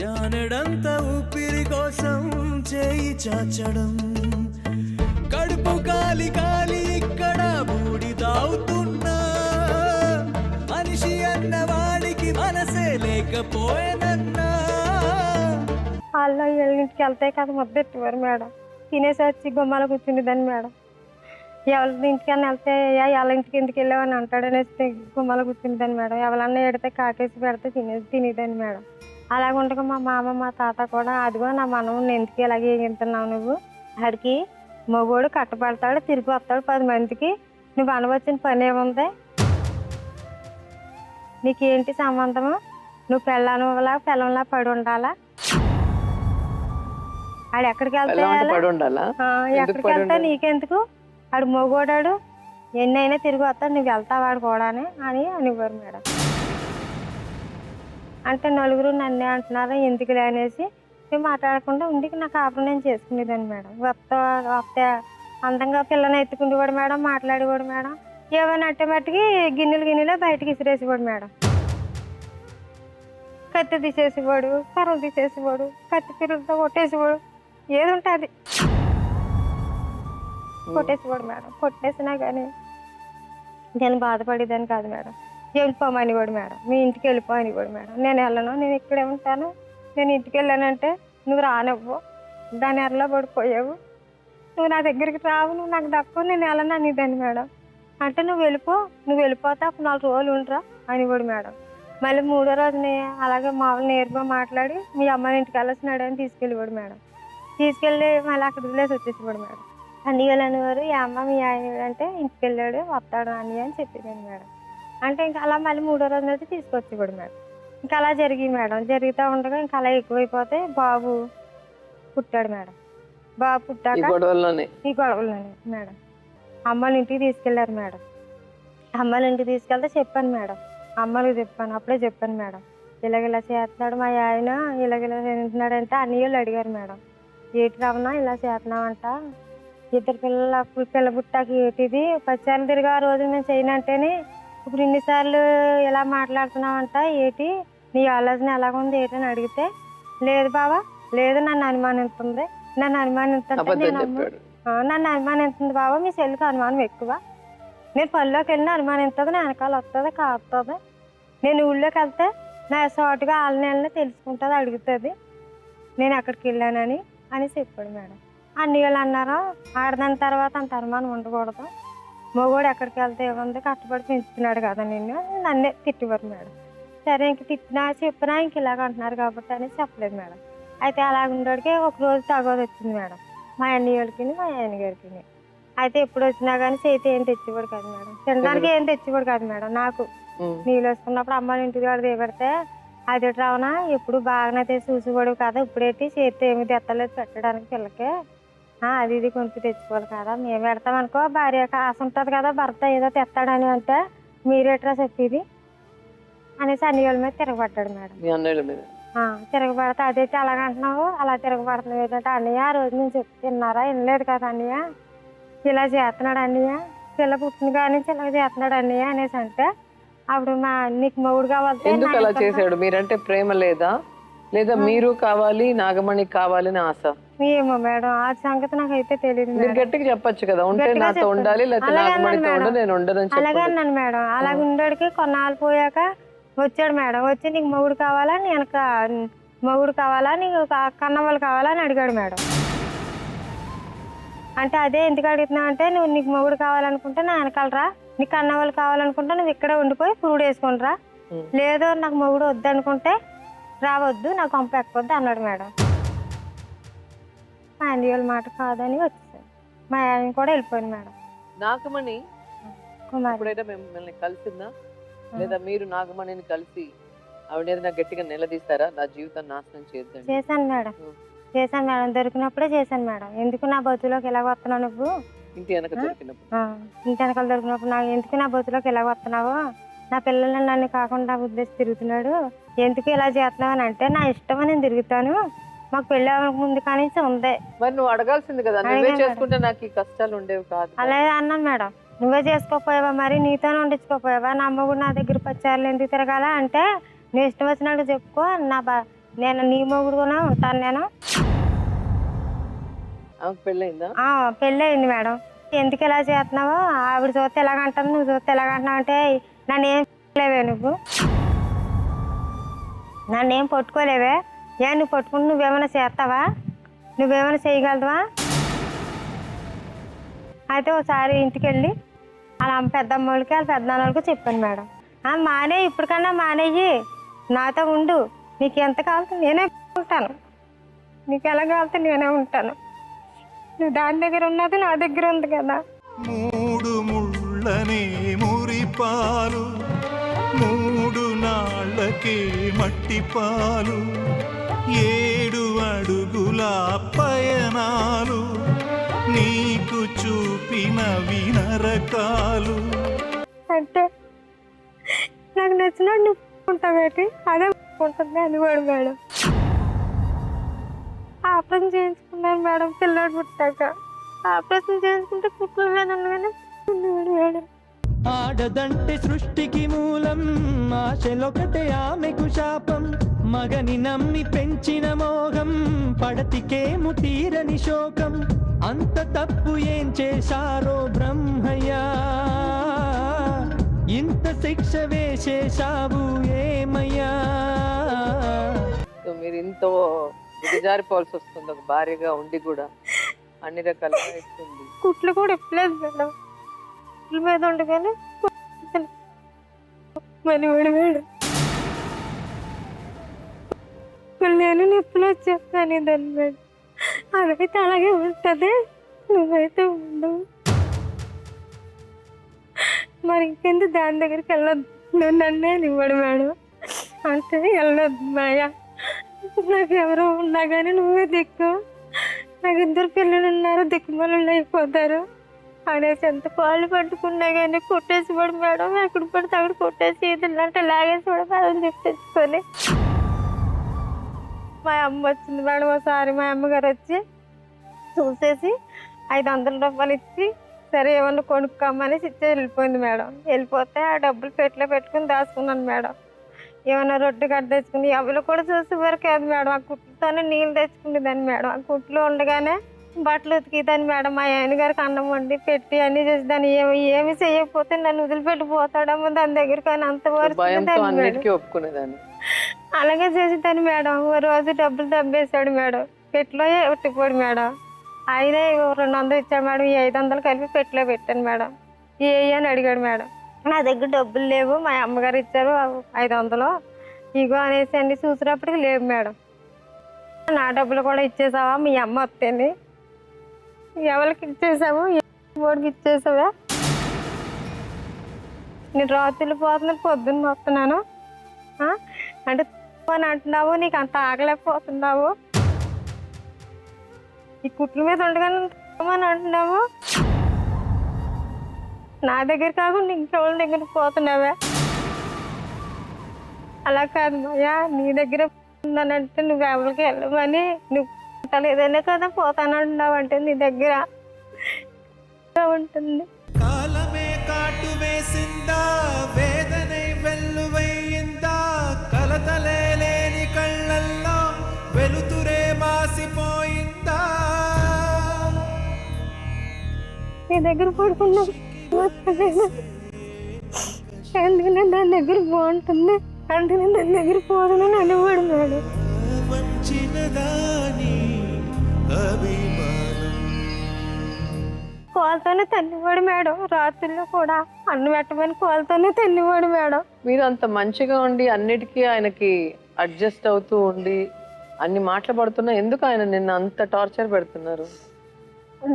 జానడంత ఊపిరి కోసం చేయి చాచడం కడుపు కాలి కాలి ఇక్కడ బూడి తాగుతున్నా మనిషి అన్న వాడికి మనసే లేకపోయేనన్నా. వాళ్ళు ఇంటికి వెళ్తే కదా ముద్దెట్టేవారు మేడం. తినేసి వచ్చి గుమ్మాలో కూర్చుండేదాన్ని మేడం. ఎవరి ఇంటికన్నా వెళ్తే వాళ్ళ ఇంటికి ఎందుకు వెళ్ళావని అంటాడనేసి గుమ్మాలో కూర్చుండేదాన్ని మేడం. ఎవరన్నా ఎడితే కాకేసి పెడితే తినేదాన్ని మేడం. అలాగ ఉండగా మా మామ మా తాత కూడా అదిగో నా మనవుని ఎందుకు ఇలాగే ఎగుతున్నావు నువ్వు ఆడికి మగోడు కట్టబడతాడు తిరిగి వస్తాడు 10 మందికి నువ్వు అనవచ్చిన పని ఏముంది నీకేంటి సంబంధము నువ్వు పిల్లంలా పడి ఉండాలా ఆడు ఎక్కడికి ఎక్కడికి వెళ్తా నీకెందుకు ఆడు మగోడాడు ఎన్నైనా తిరిగి వస్తాడు నువ్వు వెళ్తావాడు కూడా అని అనేవారు మేడం. అంటే నలుగురు నన్నే అంటున్నారు ఎందుకులే అనేసి మేము మాట్లాడకుండా ఉండి నా కాపురం నేను చేసుకునేదాన్ని మేడం. వస్తే అందంగా పిల్లని ఎత్తుకునేవాడు మేడం, మాట్లాడేవాడు మేడం. ఏమైనా అట్టే మట్టుకి గిన్నెలు బయటకి ఇసిరేసేవాడు మేడం. కత్తి తీసేసేవాడు, కర్రలు తీసేసేవాడు, కత్తి పిల్లలతో కొట్టేసేవాడు, ఏది ఉంటుంది కొట్టేసేవాడు మేడం. కొట్టేసినా కానీ నేను బాధపడేదాన్ని కాదు మేడం. వెళ్ళిపోమనివాడు మేడం. మీ ఇంటికి వెళ్ళిపోనివాడు మేడం. నేను వెళ్ళను, నేను ఇక్కడే ఉంటాను. నేను ఇంటికి వెళ్ళానంటే నువ్వు రానవ్వు, దాని ఎర్రలో పడిపోయావు, నువ్వు నా దగ్గరికి రావు, నువ్వు నాకు దక్కవు, నేను వెళ్ళను అనేదాన్ని మేడం. అంటే నువ్వు వెళ్ళిపోతే అప్పుడు 4 రోజులు ఉండరా అనేవాడు మేడం. మళ్ళీ 3వ రోజుని అలాగే మామూలు నేరుగా మాట్లాడి మీ అమ్మాయి ఇంటికి వెళ్ళొచ్చినాడు అని తీసుకెళ్ళేవాడు మేడం. తీసుకెళ్ళి మళ్ళీ అక్కడ వదిలేసి వచ్చేసేవాడు మేడం. అన్నయ్య అనేవారు ఈ అమ్మ మీ ఆయన అంటే ఇంటికి వెళ్ళాడు వస్తాడు అన్నయ్య అని చెప్పేదాన్ని మేడం. అంటే ఇంకా అలా మళ్ళీ 3వ రోజున అయితే తీసుకొచ్చేవాడు మేడం. ఇంకా అలా జరిగింది మేడం. జరుగుతూ ఉండగా ఇంకా అలా ఎక్కువైపోతే బాబు పుట్టాడు మేడం. బాబు పుట్టాక ఈ గొడవలోనే మేడం అమ్మల ఇంటికి తీసుకెళ్లారు మేడం. అమ్మల ఇంటికి తీసుకెళ్తే చెప్పాను మేడం. అమ్మలకు అప్పుడే చెప్పాను మేడం. ఇలాగ చేస్తున్నాడు మా ఆయన, ఇలాగ తింటున్నాడంటే అన్నయ్యలు అడిగారు మేడం. ఏటి రావనా ఇలా చేస్తున్నామంట, 2 పిల్ల పుట్టాకి ఏటిది 10 సార్లు తిరిగి ఆ రోజు మేము చేయనంటేనే ఇప్పుడు ఇన్నిసార్లు ఇలా మాట్లాడుతున్నావంట, ఏటి నీ ఆలోచన ఎలాగుంది ఏంటని అడిగితే లేదు బాబా లేదు నన్ను అనుమానిస్తుంది, నన్ను అనుమానిస్తుంది బాబా, మీ చెల్లికి అనుమానం ఎక్కువ, నేను పనిలోకి వెళ్ళిన అనుమానిస్తుంది, నా వెనకాల వస్తుంది కాపుతుంది, నేను ఊళ్ళోకి వెళ్తే నా షార్ట్గా వాళ్ళ నెలని తెలుసుకుంటుంది అడుగుతుంది నేను ఎక్కడికి వెళ్ళానని చెప్పాడు మేడం. అన్నయ్యలు అన్నారు ఆడదాని తర్వాత అంత అనుమానం ఉండకూడదు, మగవాడు ఎక్కడికి వెళ్తే ఏముంది కష్టపడి పెంచుతున్నాడు కదా నన్నే తిట్టేవారు మేడం. సరే ఇంక చెప్పినా ఇంక ఇలాగ అంటున్నారు కాబట్టి అని చెప్పలేదు మేడం. అయితే అలాగ ఉండేవాడికి ఒక రోజు తగోది వచ్చింది మేడం మా అన్నయ్యలకి మా ఆయన గారికి. అయితే ఎప్పుడు వచ్చినా కానీ చేతి ఏం తెచ్చేవాడు కాదు మేడం, తినడానికి ఏం తెచ్చేవాడు కాదు మేడం. నాకు నీళ్ళు వేసుకున్నప్పుడు అమ్మాయి ఇంటికి వాడు దిగబడితే అది రావునా ఎప్పుడు బాగానే చూసేవాడు కదా, ఇప్పుడైతే చేతి ఏమి తెత్తలేదు పెట్టడానికి పిల్లకి, అది ఇది కొంచెం తెచ్చుకోవాలి కదా, మేము పెడతామనుకో భార్యకి ఆశ ఉంటుంది కదా భర్త ఏదో తెస్తాడని అంటే మీరేట్రా చెప్పేది అనేసి అన్నయ్యల మీద తిరగబడ్డాడు మేడం. తిరగబడితే అదైతే అలాగంటున్నావు అలా తిరగబడుతున్నావు ఏంటంటే అన్నయ్య ఆ రోజు నేను తిన్నారా వినలేదు కదా అన్నయ్య, ఇలా చేస్తున్నాడు అన్నయ్య, పిల్ల పుట్టిన కానీ ఇలా చేస్తున్నాడు అన్నయ్య అనేసి అంటే అప్పుడు నీకు మొగుడు కావాలి. ఎందుకు అలా చేశాడు? మీరంటే ప్రేమ లేదా లేదా మీరు కావాలి నాగమణి కావాలని ఆశ? ఏమో మేడం ఆ సంగతి నాకు అయితే తెలియదు. మీరు గట్టిగా చెప్పొచ్చు కదా, ఉంటే నాతో ఉండాలి లేకపోతే నాగమణితో ఉండాలి, నేను ఉండదని అలాగే అన్నాను మేడం. అలాగే ఉండడికి కొన్నాళ్ళు పోయాక వచ్చాడు మేడం. వచ్చి నీకు మొగుడు కావాలా, మొగుడు కావాలా, నీకు కన్నవాళ్ళు కావాలా అని అడిగాడు మేడం. అంటే అదే ఎందుకు అడుగుతున్నావు అంటే, నీకు మొగుడు కావాలనుకుంటే నా వెనకాలరా, నీకు కన్నవాళ్ళు కావాలనుకుంటే నువ్వు ఇక్కడే ఉండిపోయి పురుడు వేసుకుంటారా, లేదు నాకు మొగుడు వద్దనుకుంటే రావద్దు, నాకు పంప ఎక్కొద్దు అన్నాడు మేడం. మా ఆయన వాళ్ళ మాట కాదని వచ్చేసాడు. మా ఆయన కూడా వెళ్ళిపోయింది మేడం. నాగమణి కుమారి ఎప్పుడైనా మిమ్మల్ని కలిసిందా, లేదా మీరు నాగమణిని కలిసి ఆవిడ ఏదైనా గట్టిగా నిలదీస్తారా, నా జీవితం నాశనం చేద్దాం? చేశాను మేడం, చేశాను మేడం. దొరికినప్పుడే చేశాను మేడం. ఎందుకు నా బతులోకి ఎలా వస్తున్నావు నువ్వు, ఇంటి వెనక దొరికినప్పుడు ఇంటి వెనకాల దొరికినప్పుడు నాకు ఎందుకు నా బతులోకి ఎలా వస్తున్నావు, నా పిల్లల్ని నన్ను కాకుండా ఉద్దేశి తిరుగుతున్నాడు, ఎందుకు ఇలా చేస్తున్నావు అని అంటే, నా ఇష్టమని నేను తిరుగుతాను, మాకు పెళ్ళి ముందు కానీ ఉంది. మరి నువ్వు అడగాల్సింది కదా, నువ్వే చేసుకుంటే నాకు ఈ కష్టాలు ఉండేవి కాదు. అలాగే అన్నాను మేడం. నువ్వే చేసుకోపోయావా, మరి నీతోనే వండించుకోపోయావా, నా మొగుడు నా దగ్గర 10 సార్లు ఎందుకు తిరగాల అంటే, నీ ఇష్టం వచ్చినట్టు చెప్పుకో, నేను నీ మొగుడుగానే ఉంటాను. నేను పెళ్ళయిందా? పెళ్ళి అయింది మేడం. ఎందుకు ఇలా చేస్తున్నావు, ఆవిడ చూస్తే ఎలాగంటావు, నువ్వు చూస్తే ఎలాగంటున్నావు అంటే, నన్ను ఏం లేవే, నన్ను ఏం పట్టుకోలేవే, నువ్వు పట్టుకుంటే నువ్వేమైనా చేస్తావా, నువ్వేమైనా చేయగలవా? అయితే ఒకసారి ఇంటికి వెళ్ళి అలా పెద్దమ్మోళ్ళకి వాళ్ళ పెద్దనాన్నోళ్ళకి చెప్పాను మేడం. మానే, ఇప్పటికన్నా మానేయి, నాతో ఉండు, నీకు ఎంత కావాలంటే నేనే ఉంటాను, నీకు ఎలా కావాలంటే నేనే ఉంటాను, నువ్వు దాని దగ్గర ఉన్నది నా దగ్గర ఉంది కదా. 3 ముళ్ళనే మురిపాలు, 3 నాళ్ళకే మట్టి పాలు, 7 అడుగుల పయనాలు, నీకు చూపిన వినరకాలు. అంటే నాకు నచ్చినట్టు నువ్వు ఉంటావేటి, అదే ఉంటుంది అనేవాడు మేడం. ఆపరేషన్ చేయించుకున్నాను మేడం. పిల్లడు పుట్టాక ఆపరేషన్ చేయించుకుంటే కుట్ల మీద ఉండగానే ఉండేవాడు మేడం. ఆడదంటే సృష్టికి మూలం, ఆశలొకటే ఆమెకు శాపం, మగని నమ్మి పెంచిన మోహం, పడతికేము తీరని శోకం, అంత తప్పు ఏం చేశారో బ్రహ్మయ్యా, ఇంత శిక్ష వేసేశావు ఏమయ్యా. మీరు ఇంతో దిగజారిపోవాల్సి వస్తుంది, ఒక భార్యగా ఉండి కూడా అన్ని రకాలుగా ఇస్తుంది. కుట్లు కూడా ఇప్పలేదు మేడం, కుట్ల మీద ఉండగానే మనివాడు మేడం. నేను నొప్పులు వచ్చేస్తాను దాన్ని మేడం. అదైతే అలాగే ఉంటుంది, నువ్వైతే ఉండవు. మరి ఇంకెందుకు దాని దగ్గరికి వెళ్ళొద్దు, నన్నే ఇవ్వడు మేడం. అంటే వెళ్ళొద్దు మాయా, నాకు ఎవరో ఉన్నా కానీ నువ్వే దిక్కు, నాకు 2 పిల్లలు ఉన్నారు, దిక్కుమలు అయిపోతారు అనేసి ఎంత కాళ్ళు పట్టుకున్నా కానీ కొట్టేసి పడు మేడం. ఎక్కడ పడితే అక్కడ కొట్టేసి ఏదంటే లాగేసి పడని తెచ్చుకొని. మా అమ్మ వచ్చింది మేడం ఒకసారి, మా అమ్మగారు వచ్చి చూసేసి 500 రూపాయలు ఇచ్చి, సరే ఏమన్నా కొనుక్కోమని ఇచ్చే వెళ్ళిపోయింది మేడం. వెళ్ళిపోతే ఆ డబ్బులు పెట్టిలో పెట్టుకుని దాచుకున్నాను మేడం. ఏమైనా రొట్టె గడ్డ తెచ్చుకుని ఎవరు కూడా చూసే వరకు కాదు మేడం. ఆ కుట్లతోనే నీళ్ళు తెచ్చుకునేదాన్ని మేడం. ఆ కుట్లు ఉండగానే బట్టలు ఉతికిదాన్ని మేడం. మా ఆయన గారికి అన్నం వండి పెట్టి అన్ని చేసి దాన్ని ఏమి చేయకపోతే నన్ను వదిలిపెట్టిపోతాడేమో దాని దగ్గరికి అని అంతవరకు ఒప్పుకునేదాన్ని. అలాగే చేసేదాన్ని మేడం. ఓ రోజు డబ్బులు దబ్బేశాడు మేడం, పెట్టిలో ఒట్టిపోడు మేడం. ఆయన 200 ఇచ్చాడు మేడం, ఈ 500 కలిపి పెట్టిలో పెట్టాను మేడం. ఏ అని అడిగాడు మేడం. నా దగ్గర డబ్బులు లేవు, మా అమ్మగారు ఇచ్చారు 500, ఇగో అనేసి అన్ని చూసినప్పటికి లేవు మేడం. నా డబ్బులు కూడా ఇచ్చేసావా, మీ అమ్మ వస్తేని ఎవరికి ఇచ్చేసావు, ఓడికి ఇచ్చేసావా, నేను రాత్రులు పోతున్నాను పొద్దున్న వస్తున్నాను అంటే అని అంటున్నావు, నీకు అంత ఆగలేకపోతున్నావు, ఈ కుట్ల మీద ఉండగానే అని అంటున్నావు, నా దగ్గర కాకుండా ఇంకెవరి దగ్గర పోతున్నావా, అలా కాదు మాయా, నీ దగ్గర ఉందనంటే నువ్వు ఎవరికి వెళ్ళమని, నువ్వు లేదనే కదా పోతానంటున్నావు అంటే నీ దగ్గర ఉంటుంది. కాలమే కాటు వేసిందా, వేదనే వెల్లువయ్యిందా, కలతలే లేని కళ్ళల్లో వెలుతురే మాసిపోయిందా. నీ దగ్గర పడుకున్నా ఎందుకంటే దాని దగ్గర బాగుంటుంది. అంటే నేను దాని దగ్గర పోదని అనేవాడు మేడం. వంచిన దాని అభిమానం కోలతోనే తన్నివాడు మేడం. రాత్రుల్లో కూడా అన్నం పెట్టమని కోలతోనే తన్నివాడు మేడం. మీరు అంత మంచిగా ఉండి అన్నిటికీ ఆయనకి అడ్జస్ట్ అవుతూ ఉండి అన్ని మాటలు పడుతున్నా ఎందుకు ఆయన నిన్న అంత టార్చర్ పెడుతున్నారు?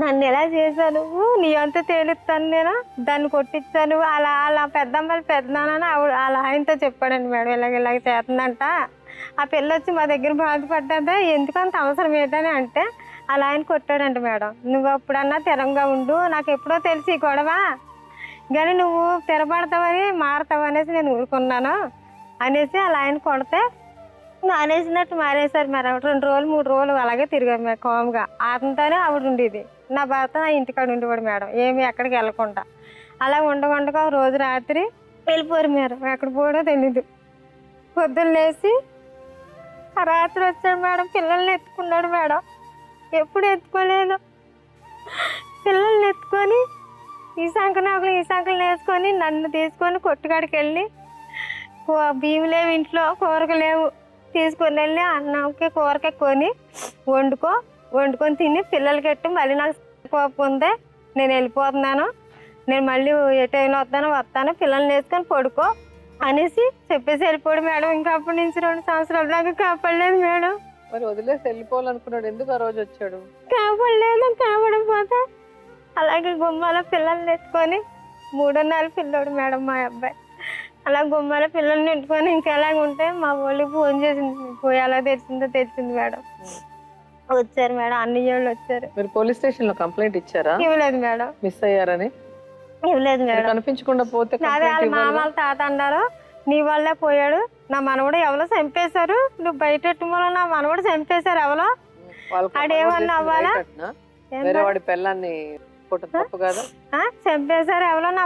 నన్ను ఎలా చేశాను, నీ అంత తేలిస్తాను, నేను దాన్ని కొట్టించాను, అలా అలా పెద్దమ్మలు పెద్దనానని ఆవిడ అలా ఆయనతో చెప్పాడండి మేడం. ఇలాగ చేస్తుందంట. ఆ పిల్ల వచ్చి మా దగ్గర బాధపడ్డా, ఎందుకంత అవసరం ఏంటని అంటే అలా ఆయన కొట్టాడంట మేడం. నువ్వు అప్పుడన్నా తిరంగా ఉండు, నాకు ఎప్పుడో తెలిసి గొడవ, కానీ నువ్వు తిరబడతావని మారుతావు అనేసి నేను ఊరుకున్నాను అనేసి అలా ఆయన కొడితే మానేసినట్టు మానేశారు మేడం. 2 రోజులు 3 రోజులు అలాగే తిరిగారు మేడం కామ్గా. అతనితోనే ఆవిడ ఉండేది. నా భర్త నా ఇంటికాడ ఉండేవాడు మేడం, ఏమి ఎక్కడికి వెళ్ళకుండా. అలా ఉండగా రోజు రాత్రి వెళ్ళిపోరు మేడం. ఎక్కడ పోవడో తెలీదు. పొద్దున్న లేచి ఆ రాత్రి వచ్చాడు మేడం. పిల్లల్ని ఎత్తుకున్నాడు మేడం. ఎప్పుడు ఎత్తుకోలేదు. పిల్లల్ని ఎత్తుకొని ఈ సంకనాకులు వేసుకొని నన్ను తీసుకొని కొట్టుకాడికి వెళ్ళి బియ్యం లేవు ఇంట్లో, కూరకు లేవు, తీసుకొని వెళ్ళి అన్నంకి కూరకి కొని వండుకొని తిని పిల్లలకి ఎట్టి మళ్ళీ నాకు కోపం ఉంది, నేను వెళ్ళిపోతున్నాను, నేను మళ్ళీ ఎటైనా వస్తాను పిల్లల్ని వేసుకొని పడుకో అనేసి చెప్పేసి వెళ్ళిపోడు మేడం. ఇంకా అప్పటి నుంచి 2 సంవత్సరాలు దాకా కాపాడలేదు మేడం. మరి వదిలేసి వెళ్ళిపోవాలనుకున్నాడు, ఎందుకు ఆ రోజు వచ్చాడు? కాపాడకపోతే అలాగే గుమ్మాలో పిల్లల్ని ఎత్తుకొని 3వ నెల పిల్లోడు మేడం మా అబ్బాయి. అలా గుమ్మాలో పిల్లల్ని ఎత్తుకొని ఇంకెలాగ ఉంటే మా వాళ్ళకి ఫోన్ చేసింది. పోయి అలా తెలిసింది మేడం. వచ్చారు మేడం, అన్ని ఏళ్ళు వచ్చారు. మీరు పోలీస్ స్టేషన్ లో కంప్లైంట్ ఇచ్చారా? ఇవ్వలేదు మేడం. మిస్ అయ్యారని ఇవ్వలేదు మేడం. కనిపించకుండా పోతే అదే వాళ్ళ మామ వాళ్ళ తాత అన్నారు, నీ వల్లే పోయాడు, నా మనవడు ఎవరో చంపేశారు, నువ్వు బయట ఎట్టుమూల నా మనవడు చంపేశారు ఎవరో, ఆడేమన్నా అవ్వాలా, వేరే వాడి పిల్లాన్ని తప్పు కదా, చంపేశారు ఎవరో, నా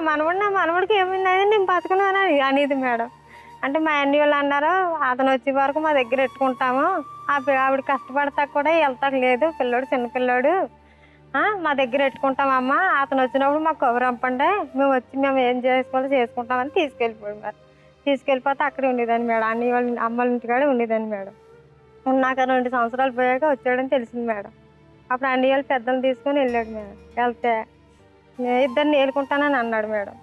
మనవడికి ఏమైందని నేను బతుకున్నాను అనేది మేడం. అంటే మా అన్ని వాళ్ళు అన్నారు, అతను వచ్చే వరకు మా దగ్గర ఎట్టుకుంటాము, ఆవిడ కష్టపడతా కూడా వెళ్తాకు లేదు, పిల్లోడు చిన్నపిల్లోడు, మా దగ్గర ఎట్టుకుంటామమ్మా, అతను వచ్చినప్పుడు మాకు కబురు పంపండి, మేము ఏం చేసుకోవాలో చేసుకుంటామని తీసుకెళ్ళిపోయాడు మరి. తీసుకెళ్ళిపోతే అక్కడే ఉండేదాన్ని మేడం. అన్ని వాళ్ళ అమ్మల ఇంటికాడే ఉండేదాన్ని మేడం. ఉన్నాక 2 సంవత్సరాలు పోయాక వచ్చాడని తెలిసింది మేడం. అప్పుడు అన్ని వాళ్ళు పెద్దలు తీసుకొని వెళ్ళాడు మేడం. వెళ్తే 2 ఏలుకుంటానని అన్నాడు మేడం.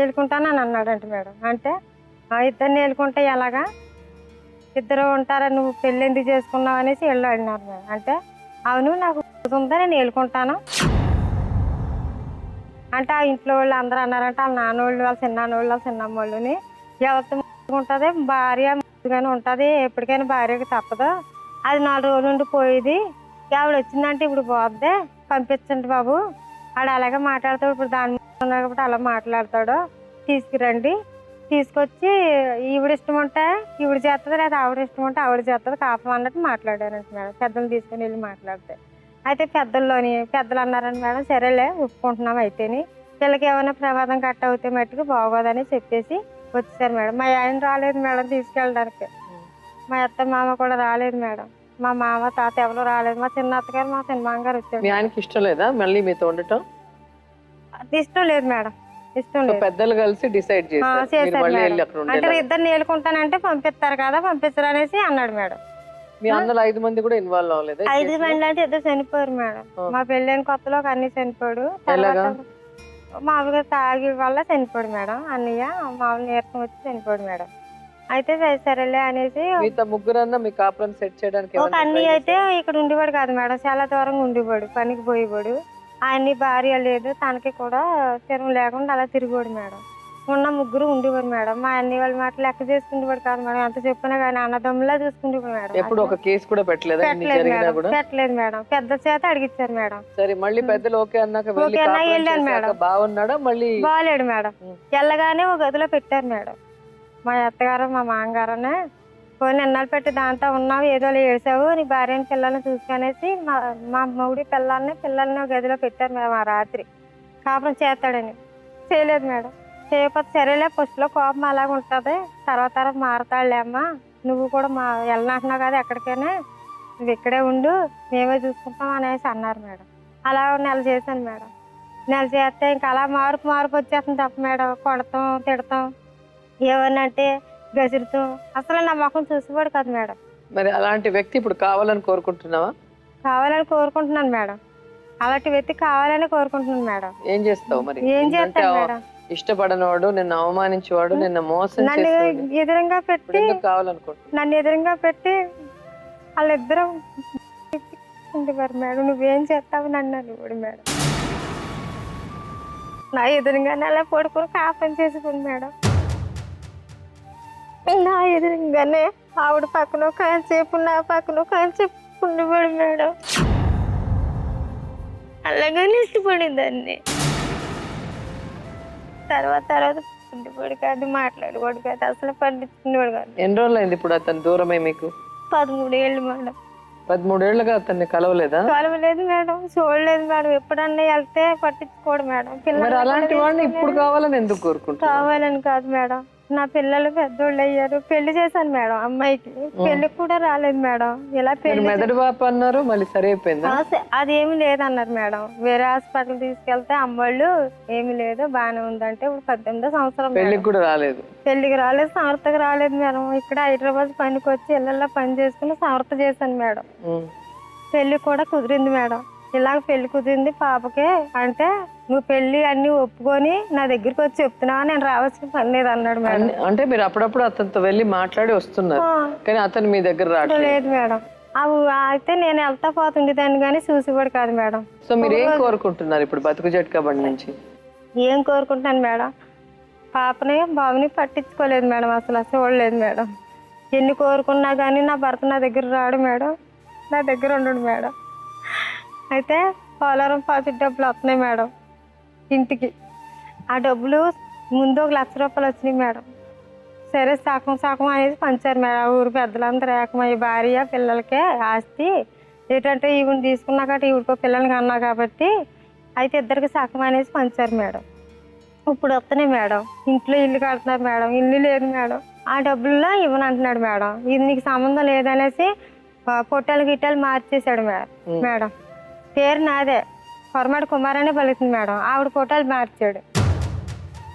ఏలుకుంటానని అన్నాడంట మేడం. అంటే 2 ఏలుకుంటే ఎలాగా, 2 ఉంటారా, నువ్వు పెళ్ళి ఎందుకు చేసుకున్నావు అనేసి వెళ్ళి అడిగినారు మేడం. అంటే అవును నాకు ఉందా, నేను ఏలుకుంటాను అంటే ఆ ఇంట్లో వాళ్ళు అందరూ అన్నారంటే వాళ్ళ నాన్నోళ్ళు, వాళ్ళ చిన్నాన్నోళ్ళు, వాళ్ళ చిన్నమ్మ వాళ్ళని, ఎవరితో ఉంటుంది భార్య ముందుగానే ఉంటుంది, ఎప్పటికైనా భార్యకి తప్పదు, అది 4 రోజుల నుండి పోయేది, ఆవిడ వచ్చిందంటే ఇప్పుడు పోద్దే, పంపించండి బాబు, ఆడు అలాగే మాట్లాడతాడు, ఇప్పుడు దాని మీద కాబట్టి అలా మాట్లాడతాడు, తీసుకురండి, తీసుకొచ్చి ఈవిడ ఇష్టం ఉంటే ఈవిడ చేస్తుంది, లేదా ఆవిడ ఇష్టం ఉంటే ఆవిడ చేస్తుంది, కాపం అన్నట్టు మాట్లాడారంట మేడం. పెద్దలు తీసుకొని వెళ్ళి మాట్లాడితే అయితే పెద్దలు అన్నారండి మేడం, సరేలే ఒప్పుకుంటున్నాం అయితేని, పిల్లకి ఏమైనా ప్రమాదం కట్ట అవుతే మట్టుకు బాగోదని చెప్పేసి వచ్చేసారు మేడం. మా ఆయన రాలేదు మేడం తీసుకెళ్ళడానికి, మా అత్త మామ కూడా రాలేదు మేడం, మా మామ తాత ఎవరు రాలేదు, మా చిన్న అత్తగారు మా చిన్న మామగారు వచ్చారు. మీ ఆయనకి ఇష్టం లేదా మళ్ళీ మీతో ఉండటం? ఇష్టం లేదు మేడం, ఇష్టం లేదు. పెద్దలు కలిసి డిసైడ్ చేశారు అంటే 2 ఏలుకుంటానంటే పంపిస్తారు కదా, పంపిస్తారు అనేసి అన్నాడు మేడం. మీ అందులో 5 మంది కూడా ఇన్వాల్వ్ అవ్వలేదు? 5 మంది అంటే 2 చనిపోయారు మేడం. మా పెళ్ళైన కొత్తలో ఒక అన్ని చనిపోయాడు, తర్వాత మామూలుగా తాగి వల్ల చనిపోయాడు మేడం. అన్నయ్య మామూలు నీరసం వచ్చి చనిపోయాడు మేడం. అయితే సరేలే అనేసి ముగ్గురన్నా మీ కాపురం సెట్ చేయడానికి ఒక అన్నయ్య అయితే ఇక్కడ ఉండేవాడు కాదు మేడం, చాలా దూరంగా ఉండేవాడు, పనికి పోయేవాడు. ఆయన్ని భార్య లేదు, తనకి కూడా తిరుగు లేకుండా అలా తిరిగేవాడు మేడం. ఉన్న 3 ఉండేవారు మేడం. మా అన్ని వాళ్ళ మాట లెక్క చేసుకునేవాడు కాదు మేడం, ఎంత చెప్పినా కానీ అన్నదమ్ములా చూసుకునేవాడు మేడం. ఎప్పుడు ఒక కేసు కూడా పెట్టలేదు మేడం. పెద్ద చేత అడిగిచ్చారు మేడం. సరే మళ్ళీ పెద్దలు ఓకే అన్నాక వెళ్ళాను మేడం. బాగున్నాడా? మళ్ళీ బాగాలేడు మేడం. వెళ్ళగానే ఒక గదిలో పెట్టారు మేడం. మా అత్తగారు మా మామగారనే పోనీ ఎన్నాళ్ళు పెట్టి దాంతో ఉన్నావు, ఏదో ఏడ్చావు, నీ భార్యని పిల్లల్ని చూసుకునేసి మా మౌడి పిల్లల్ని గదిలో పెట్టారు మేడం. ఆ రాత్రి కాపురం చేస్తాడని చేయలేదు మేడం. చేయకపోతే సరేలే, ఫస్ట్లో కోపం అలాగ ఉంటుంది, తర్వాత మారతాడులే అమ్మా, నువ్వు కూడా వెళ్ళనంటున్నావు కదా ఎక్కడికైనా, నువ్వు ఇక్కడే ఉండు, మేమే చూసుకుంటాం అనేసి అన్నారు మేడం. అలా 1 నెల చేశాను మేడం. 1 నెల చేస్తే ఇంకా అలా మార్పు వచ్చేస్తుంది తప్ప మేడం, కొడతాం తిడతాం ఏమన్నంటే గసిరితో అసలు నా ముఖం చూసేవాడు కాదు మేడం. మరి అలాంటి వ్యక్తి ఇప్పుడు కావాలని కోరుకుంటున్నావా? కావాలని కోరుకుంటున్నాను మేడం. అలాంటి వ్యక్తి కావాలని కోరుకుంటున్నాను మేడం. ఏం చేస్తావు మరి? ఏం ఎందుకంటే చేస్తాను మేడం? ఇష్టపడనవాడు, నిన్ను అవమానించేవాడు, నిన్ను మోసం నన్ను చేసేవాడు ఎదురుగా ఇప్పుడు పెట్టి ఎందుకు కావాలనుకుంటున్నావు? నన్ను ఎదురుగా పెట్టి వాళ్ళిద్దరూ ఉండేవారు మేడం. నువ్వేం చేస్తావు నన్ను అనేవాడు మేడం. నా ఎదురుగానే అలా పడుకుని కాపం చేసుకుంది మేడం. నా ఎదురుగానే ఆవిడ పక్కన కాసేపు, నా పక్కన కాసేపు ఉండేవాడు మేడం. అలాగని ఇష్టపడేదాన్ని. తర్వాత ఉండేవాడు కాదు, మాట్లాడేవాడు కాదు, అసలు పట్టించుకునేవాడు కాదు. ఎన్ని రోజులు అయింది ఇప్పుడు అతను దూరమే మీకు? 13 ఏళ్ళు మేడం. 13 ఏళ్ళుగా అతన్ని కలవలేదా? కలవలేదు మేడం, చూడలేదు మేడం. ఎప్పుడన్నా వెళ్తే పట్టించుకోడు మేడం. మరి పిల్లలు అలాంటి వాడిని ఇప్పుడు కావాలని ఎందుకు కోరుకుంటున్నావు? కావాలని కాదు మేడం. నా పిల్లలు పెద్దోళ్ళు అయ్యారు. పెళ్లి చేశాను మేడం అమ్మాయికి. పెళ్లికి కూడా రాలేదు మేడం. ఇలా మీరు పెళ్లి మెదడు వాపు అన్నారు, మళ్ళీ సరి అయిపోయిందా? అదేమి లేదన్నారు మేడం. వేరే హాస్పిటల్ తీసుకెళ్తే అమ్మోళ్ళు ఏమి లేదు బాగానే ఉందంటే ఇప్పుడు 18వ సంవత్సరం పెళ్లికి కూడా రాలేదు. పెళ్లికి రాలేదు, సంవత్సరం రాలేదు మేడం. ఇక్కడ హైదరాబాద్ పనికి వచ్చి ఇళ్ళల్లో పని చేసుకుని సంవత్సరం చేశాను మేడం. పెళ్లి కూడా కుదిరింది మేడం. ఇలాగ పెళ్లి కుదిరింది పాపకి అంటే నువ్వు పెళ్లి అన్ని ఒప్పుకొని నా దగ్గరికి వచ్చి చెప్తున్నావా, నేను రావాల్సిన పని లేదు అన్నాడు మేడం. అంటే మీరు అప్పుడప్పుడు అతనితో వెళ్ళి మాట్లాడి వస్తున్నారు, కానీ అతను మీ దగ్గర రావట్లేదు. లేదు మేడం. అవి అయితే నేను వెళ్తా పోతుండేదాన్ని కానీ చూసేవాడు కాదు మేడం. సో మీరు ఏం కోరుకుంటున్నారు ఇప్పుడు బతుకు జట్కా బండి నుంచి? ఏం కోరుకుంటాను మేడం? పాపని బాబుని పట్టించుకోలేదు మేడం, అసలు చూడలేదు మేడం. ఎన్ని కోరుకున్నా కానీ నా భర్త నా దగ్గర రాడు మేడం, నా దగ్గర ఉండడు మేడం. అయితే పోలవరం ప్రాజెక్ట్ డబ్బులు వస్తున్నాయి మేడం ఇంటికి. ఆ డబ్బులు ముందు 1 లక్ష రూపాయలు వచ్చినాయి మేడం. సరే సగం అనేది పంచారు మేడం. ఊరు పెద్దలందరూ ఏకమయ్యి భార్య పిల్లలకే ఆస్తి ఏంటంటే ఈవిడ తీసుకున్నాక ఈవిడికో పిల్లలకి అన్నా కాబట్టి అయితే ఇద్దరికి సగం అనేది పంచారు మేడం. ఇప్పుడు వస్తున్నాయి మేడం. ఇంట్లో ఇల్లు కడుతున్నారు మేడం, ఇల్లు లేదు మేడం. ఆ డబ్బుల్లో ఇవ్వను అంటున్నాడు మేడం. ఇది నీకు సంబంధం లేదనేసి పొట్టాలు గిట్టాలు మార్చేశాడు మేడం. పేరు నాదే, కొరమాడి కుమార్ అనే పలుకుతుంది మేడం. ఆవిడ పొట్టాలు మార్చాడు.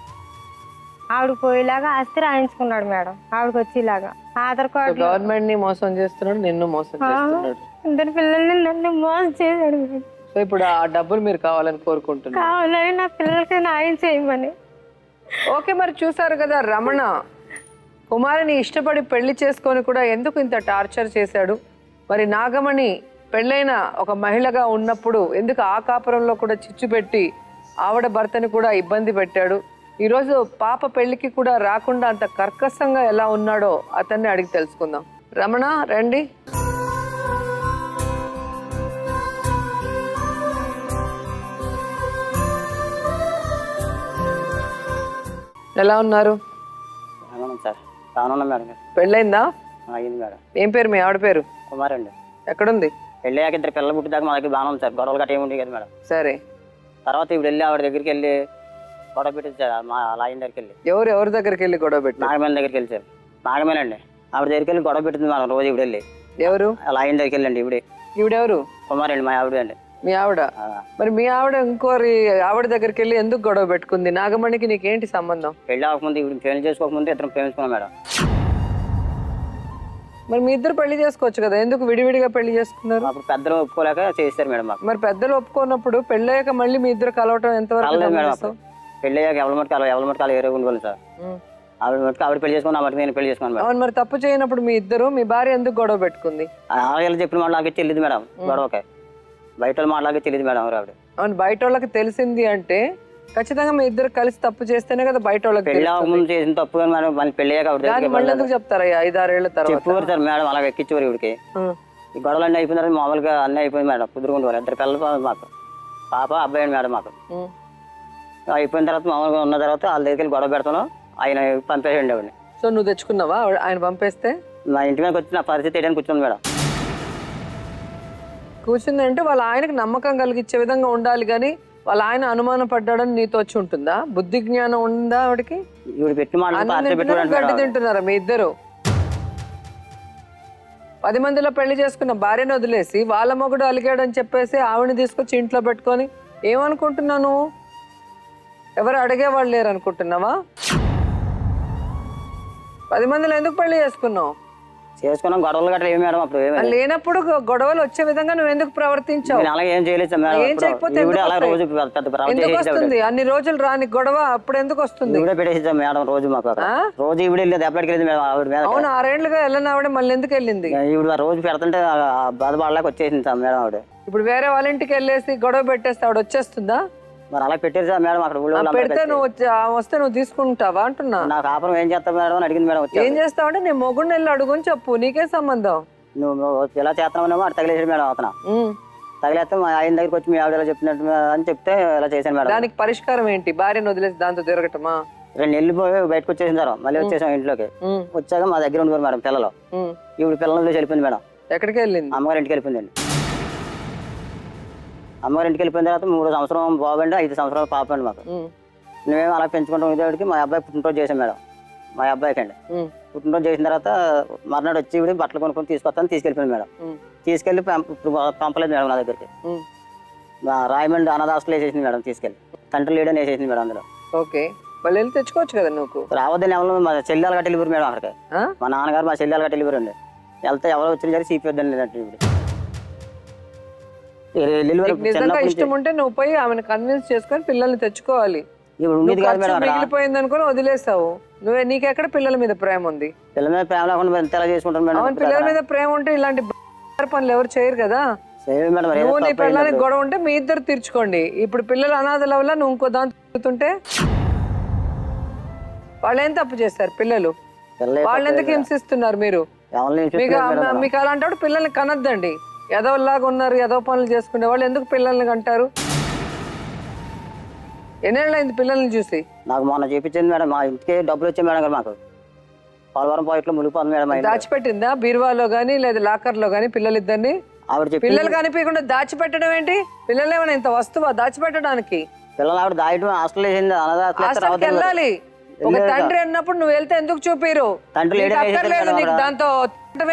ఆవిడ పోయేలాగా ఆస్తి రాయించుకున్నాడు మేడం. ఆవిడకి వచ్చేలాగా ఆధార్ కార్డు. గవర్నమెంట్ ని మోసం చేస్తున్నాడు, నిన్ను మోసం చేస్తున్నాడు. 2 పిల్లల్ని నన్ను మోసం చేశాడు మేడం. సో ఇప్పుడు ఆ డబ్బులు మీరు కావాలని కోరుకుంటున్నారు? కావాలని నా పిల్లలకి న్యాయం చేయమని. ఓకే, మరి చూసారు కదా రమణ కుమారిని ఇష్టపడి పెళ్లి చేసుకొని కూడా ఎందుకు ఇంత టార్చర్ చేశాడు. మరి నాగమణి పెళ్ళైన ఒక మహిళగా ఉన్నప్పుడు ఎందుకు ఆ కాపురంలో కూడా చిచ్చు పెట్టి ఆవిడ భర్తని కూడా ఇబ్బంది పెట్టాడు. ఈరోజు పాప పెళ్లికి కూడా రాకుండా అంత కర్కశంగా ఎలా ఉన్నాడో అతన్ని అడిగి తెలుసుకుందాం. రమణ రండి. ఎలా ఉన్నారు? సార్ బాగున్నాం మేడం. పెళ్ళైందా? అయింది మేడం. ఏం పేరు మీ ఆవిడ పేరు? కుమార్ అండి. ఎక్కడుంది? వెళ్ళాక 2 పిల్లలు పుట్టిదాకా మా దగ్గర బాగానే ఉంది సార్. గొడవలు గట్ట ఏముంది కదా మేడం. సరే, తర్వాత ఇప్పుడు వెళ్ళి ఆవిడ దగ్గరికి వెళ్ళి గొడవ పెట్టింది సార్. మా లాయన్ దగ్గరికి వెళ్ళి ఎవరి దగ్గరికి వెళ్ళి గొడవ పెట్టి? నాగమేన దగ్గరికి వెళ్ళి సార్. నాగమేనండి ఆవిడ దగ్గరికి వెళ్ళి గొడవ పెట్టింది మేడం. రోజు ఇప్పుడు వెళ్ళి ఎవరు? లాయన్ దగ్గరికి వెళ్ళండి. ఈవిడెవరు? కుమార్ అండి, మా ఆవిడ అండి. మీ ఆవిడ? మరి మీ ఆవిడ ఇంకోరి ఆవిడ దగ్గరికి వెళ్ళి ఎందుకు గొడవ పెట్టుకుంది? నాగమణికి నీకేంటి సంబంధం? పెళ్లి అవ్వకముందు ఇప్పుడు పెళ్లి చేసుకోకముందు ఇద్దరం ప్రేమించుకున్నాం మేడం. మరి మీ ఇద్దరు పెళ్లి చేసుకోవచ్చు కదా, ఎందుకు విడివిడిగా పెళ్లి చేసుకున్నారు? అప్పుడు పెద్దలు ఒప్పుకోలేక చేస్తారు మేడం మాకు. మరి పెద్దలు ఒప్పుకున్నప్పుడు పెళ్ళయ్యాక మళ్ళీ మీ ఇద్దరు కలవటం ఎంతవరకు? మేడం పెళ్లి అయ్యాక ఎవరి మటుకాలు వేరే ఉండిపోయింది సార్. ఆవిడ మటుకు ఆవిడ పెళ్లి చేసుకుని, నా మటుకు నేను పెళ్లి చేసుకున్నాను మేడం. అవును, మరి తప్పు చేయనప్పుడు మీ ఇద్దరు మీ భార్య ఎందుకు గొడవ పెట్టుకుంది? ఆవిడ చెప్పిన మాటలాగే తెలియదు మేడం. గొడవకే బయట మాటలాగే తెలియదు మేడం ఆవిడ. అవును, బయట వాళ్ళకి తెలిసింది అంటే ఖచ్చితంగా మీ ఇద్దరు కలిసి తప్పు చేస్తేనే కదా బయట వాళ్ళకి పెళ్లి అవ్వకముందు చేసిన తప్పు కానీ మేడం. మళ్ళీ పెళ్లి అయ్యాక ఆవిడ మళ్ళీ ఎందుకు చెప్తారయ్యా 5-6 ఏళ్ల తర్వాత? చెప్పేవారు సార్ మేడం, అలాగే ఎక్కించేవారు ఇవిడికి. ఈ గొడవలు అన్నీ అయిపోయిన తర్వాత మామూలుగా అన్నీ అయిపోయింది మేడం. కుదురుకుంటారు 2 పిల్లలు మాకు, పాప అబ్బాయి మేడం మాకు. అయిపోయిన తర్వాత మామూలుగా ఉన్న తర్వాత వాళ్ళ దగ్గరికి వెళ్ళి గొడవ పెడతాను. ఆయన పంపేయండి ఆవిడని. సో నువ్వు తెచ్చుకున్నావా ఆయన పంపేస్తే? నా ఇంటి మీదకి వచ్చి నా పరిస్థితి ఏంటని కూర్చుంది మేడం. కూర్చుందంటే వాళ్ళ ఆయనకు నమ్మకం కలిగించే విధంగా ఉండాలి, కానీ వాళ్ళ ఆయన అనుమానం పడ్డాడని నీతో వచ్చి ఉంటుందా? బుద్ధి జ్ఞానం ఉందా ఆవిడకి? ఇవిడ పెట్టి గడ్డి తింటున్నారా మీ ఇద్దరు? 10 మందిలో పెళ్లి చేసుకున్న భార్యను వదిలేసి వాళ్ళ మొగుడు అలిగాడని చెప్పేసి ఆవిడని తీసుకొచ్చి ఇంట్లో పెట్టుకొని ఏమనుకుంటున్నాను? ఎవరు అడిగేవాళ్ళు లేరు అనుకుంటున్నావా? 10 మందిలో ఎందుకు పెళ్లి చేసుకున్నావు? చేసుకున్నాం, గొడవలు గట్రా ఏమి మేడం అప్పుడు ఏమి లేనప్పుడు గొడవలు వచ్చే విధంగా నువ్వు ఎందుకు ప్రవర్తించావు? నేను అలాగే ఏం చేయలేదు మేడం. ఏం చేయకపోతే ఈవిడే ఎందుకు అలా వస్తాయి? రోజు పెద్ద ప్రవర్తన ఎందుకు చేసేది వస్తుంది? అన్ని రోజులు రాని గొడవ అప్పుడు ఎందుకు వస్తుంది? ఈవిడే పెట్టేసిద్దాం మేడం రోజు మాకు అక్కడ. రోజు ఈవిడ వెళ్ళేది ఎప్పటికి వెళ్ళింది మేడం ఆవిడ మీద. అవును, 6 ఏళ్లుగా వెళ్ళిన ఆవిడ మళ్ళీ ఎందుకు వెళ్ళింది? ఈవిడ రోజు పెడుతుంటే బాధపడలేక వచ్చేసింది మేడం ఆవిడ. ఇప్పుడు వేరే వాళ్ళ ఇంటికి వెళ్ళేసి గొడవ పెట్టేస్తే ఆవిడ వచ్చేస్తుందా? మరి అలా పెట్టేది మేడం అక్కడ ఊళ్ళో పెడితే నువ్వు వస్తే నువ్వు తీసుకుంటావా అంటున్నా. నా కాపురం ఏం చేస్తావు మేడం అని అడిగింది మేడం. వచ్చి ఏం చేస్తావు అంటే నేను మొగుడిని వెళ్ళి అడుగుని చెప్పు, నీకే సంబంధం. నువ్వు ఎలా చేస్తున్నావు అటు తగిలేసాడు మేడం అతను. తగిలేస్తే మా ఆయన దగ్గరికి వచ్చి మీ ఆవిడ ఎలా చెప్పినట్టు అని చెప్తే ఇలా చేశాను మేడం. దానికి పరిష్కారం ఏంటి? భార్యను వదిలేసి దాంతో తిరగటమా? 2 నెలలు పోయి బయటకు వచ్చేసిన తర్వాత మళ్ళీ వచ్చేసాం ఇంట్లోకి. వచ్చాక మా దగ్గర ఉండేవారు మేడం పిల్లలు. ఇప్పుడు పిల్లలు వెళ్ళిపోయింది మేడం. ఎక్కడికి వెళ్ళింది? అమ్మగారి ఇంటికి వెళ్ళిపోయిందండి. అమ్మగారి ఇంటికి వెళ్ళిపోయిన తర్వాత 3 సంవత్సరం బాబండి, 5 సంవత్సరాలు పాప అండి మాకు. మేమేమో అలా పెంచుకుంటాం. ఇదేవాడికి మా అబ్బాయి పుట్టినరోజు చేసాం మేడం. మా అబ్బాయికి అండి పుట్టినరోజు చేసిన తర్వాత మర్నాడు వచ్చి ఇవి బట్టలు కొనుక్కొని తీసుకొస్తాను తీసుకెళ్ళిపోయింది మేడం. తీసుకెళ్ళి పంపలేదు మేడం నా దగ్గరికి. రాయమండ్రి అనాథ హాస్టల్ వేసేసింది మేడం. తీసుకెళ్ళి తండ్రి లేడని వేసేసింది మేడం అందులో. ఓకే, వాళ్ళు వెళ్ళి తెచ్చుకోవచ్చు కదా నువ్వు. రావద్దని ఎవరు మా చెల్లెలు గట్టి వెళ్ళిపోరు మేడం అక్కడికి. మా నాన్నగారు మా చెల్లెలు గట్టి వెళ్ళిపోరు అండి. వెళ్తే ఎవరో వచ్చిన సరే చీపొద్దని లేదంటే నిజంగా ఇష్టం ఉంటే నువ్వు పోయి ఆమెను కన్విన్స్ చేసుకొని పిల్లల్ని తెచ్చుకోవాలి. మిగిలిపోయింది అనుకుని వదిలేసావు. నీకెక్కడ పిల్లల మీద ప్రేమ ఉంది? పిల్లల మీద ప్రేమ లేకుండా ఎంత ఎలా చేసుకుంటాను మేడం? పిల్లల మీద ప్రేమ ఉంటే ఇలాంటి పనులు ఎవరు చేయరు కదా. నువ్వు నీ పిల్లలకి గొడవ ఉంటే మీ ఇద్దరు తీర్చుకోండి. ఇప్పుడు పిల్లలు అనాథల వల్ల నువ్వు ఇంకో దాంతో తిరుగుతుంటే వాళ్ళు ఏం తప్పు చేస్తారు? పిల్లలు వాళ్ళు ఎందుకు హింసిస్తున్నారు? మీరు మీకు అలాంటి పిల్లల్ని కనొద్దండి. ఎదవల్లాగా ఉన్నారు, ఎదవ పనులు చేసుకునే వాళ్ళు ఎందుకు పిల్లల్ని కంటారు? ఎన్నేళ్ళైంది పిల్లల్ని చూసి? నాకు మొన్న చూపించింది మేడం. మా ఇంటికి డబ్బులు వచ్చాయి మేడం. మాకు పోలవరం పాయింట్లో మునిగిపోతుంది మేడం. దాచిపెట్టిందా బీరువాలో గానీ లేదా లాకర్ లో గానీ పిల్లలిద్దరిని? ఆవిడ పిల్లలు కనిపించకుండా దాచిపెట్టడం ఏంటి? పిల్లలు ఏమైనా ఇంత వస్తువా దాచిపెట్టడానికి? పిల్లలు ఆవిడ దాయటం హాస్టల్ వేసింది. వెళ్ళాలి. ఒక తండ్రి అన్నప్పుడు నువ్వు వెళ్తే ఎందుకు చూపిరు? అక్కర్లేదు నీకు, దాంతో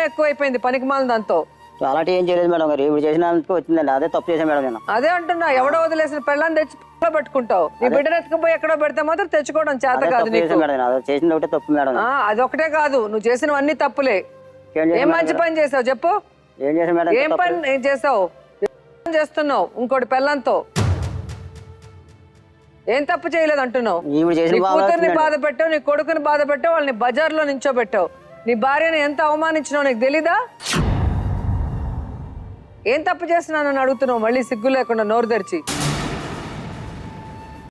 ఎక్కువైపోయింది పనికి మాల. దాంతో అలాంటి ఏం చేయలేదు మేడం. ఇప్పుడు చేసినందుకు వచ్చిందండి. అదే తప్పు చేశాను మేడం నేను. అదే అంటున్నా, ఎవడో వదిలేసిన పిల్లల్ని తెచ్చి పెట్టుకుంటావు. నీ బిడ్డను ఎత్తుకుపోయి ఎక్కడో పెడితే మాత్రం తెచ్చుకోవడం చేత కాదు నీకు. చేసింది ఒకటే తప్పు మేడం. అదొకటే కాదు, నువ్వు చేసినవన్నీ తప్పులే. ఏం మంచి పని చేసావు చెప్పు? ఏం చేసావు మేడం? ఏం పని చేసావు? చేస్తున్నావు ఇంకోటి పిల్లలతో. ఏం తప్పు చేయలేదు అంటున్నావు? నీ కూతుర్ని బాధ పెట్టావు, నీ కొడుకుని బాధ పెట్టావు, వాళ్ళని బజార్లో నించోబెట్టావు. నీ భార్యని ఎంత అవమానించినావు నీకు తెలీదా? ఏం తప్పు చేస్తున్నానని అడుగుతున్నావు మళ్ళీ సిగ్గు లేకుండా నోరు తెరిచి.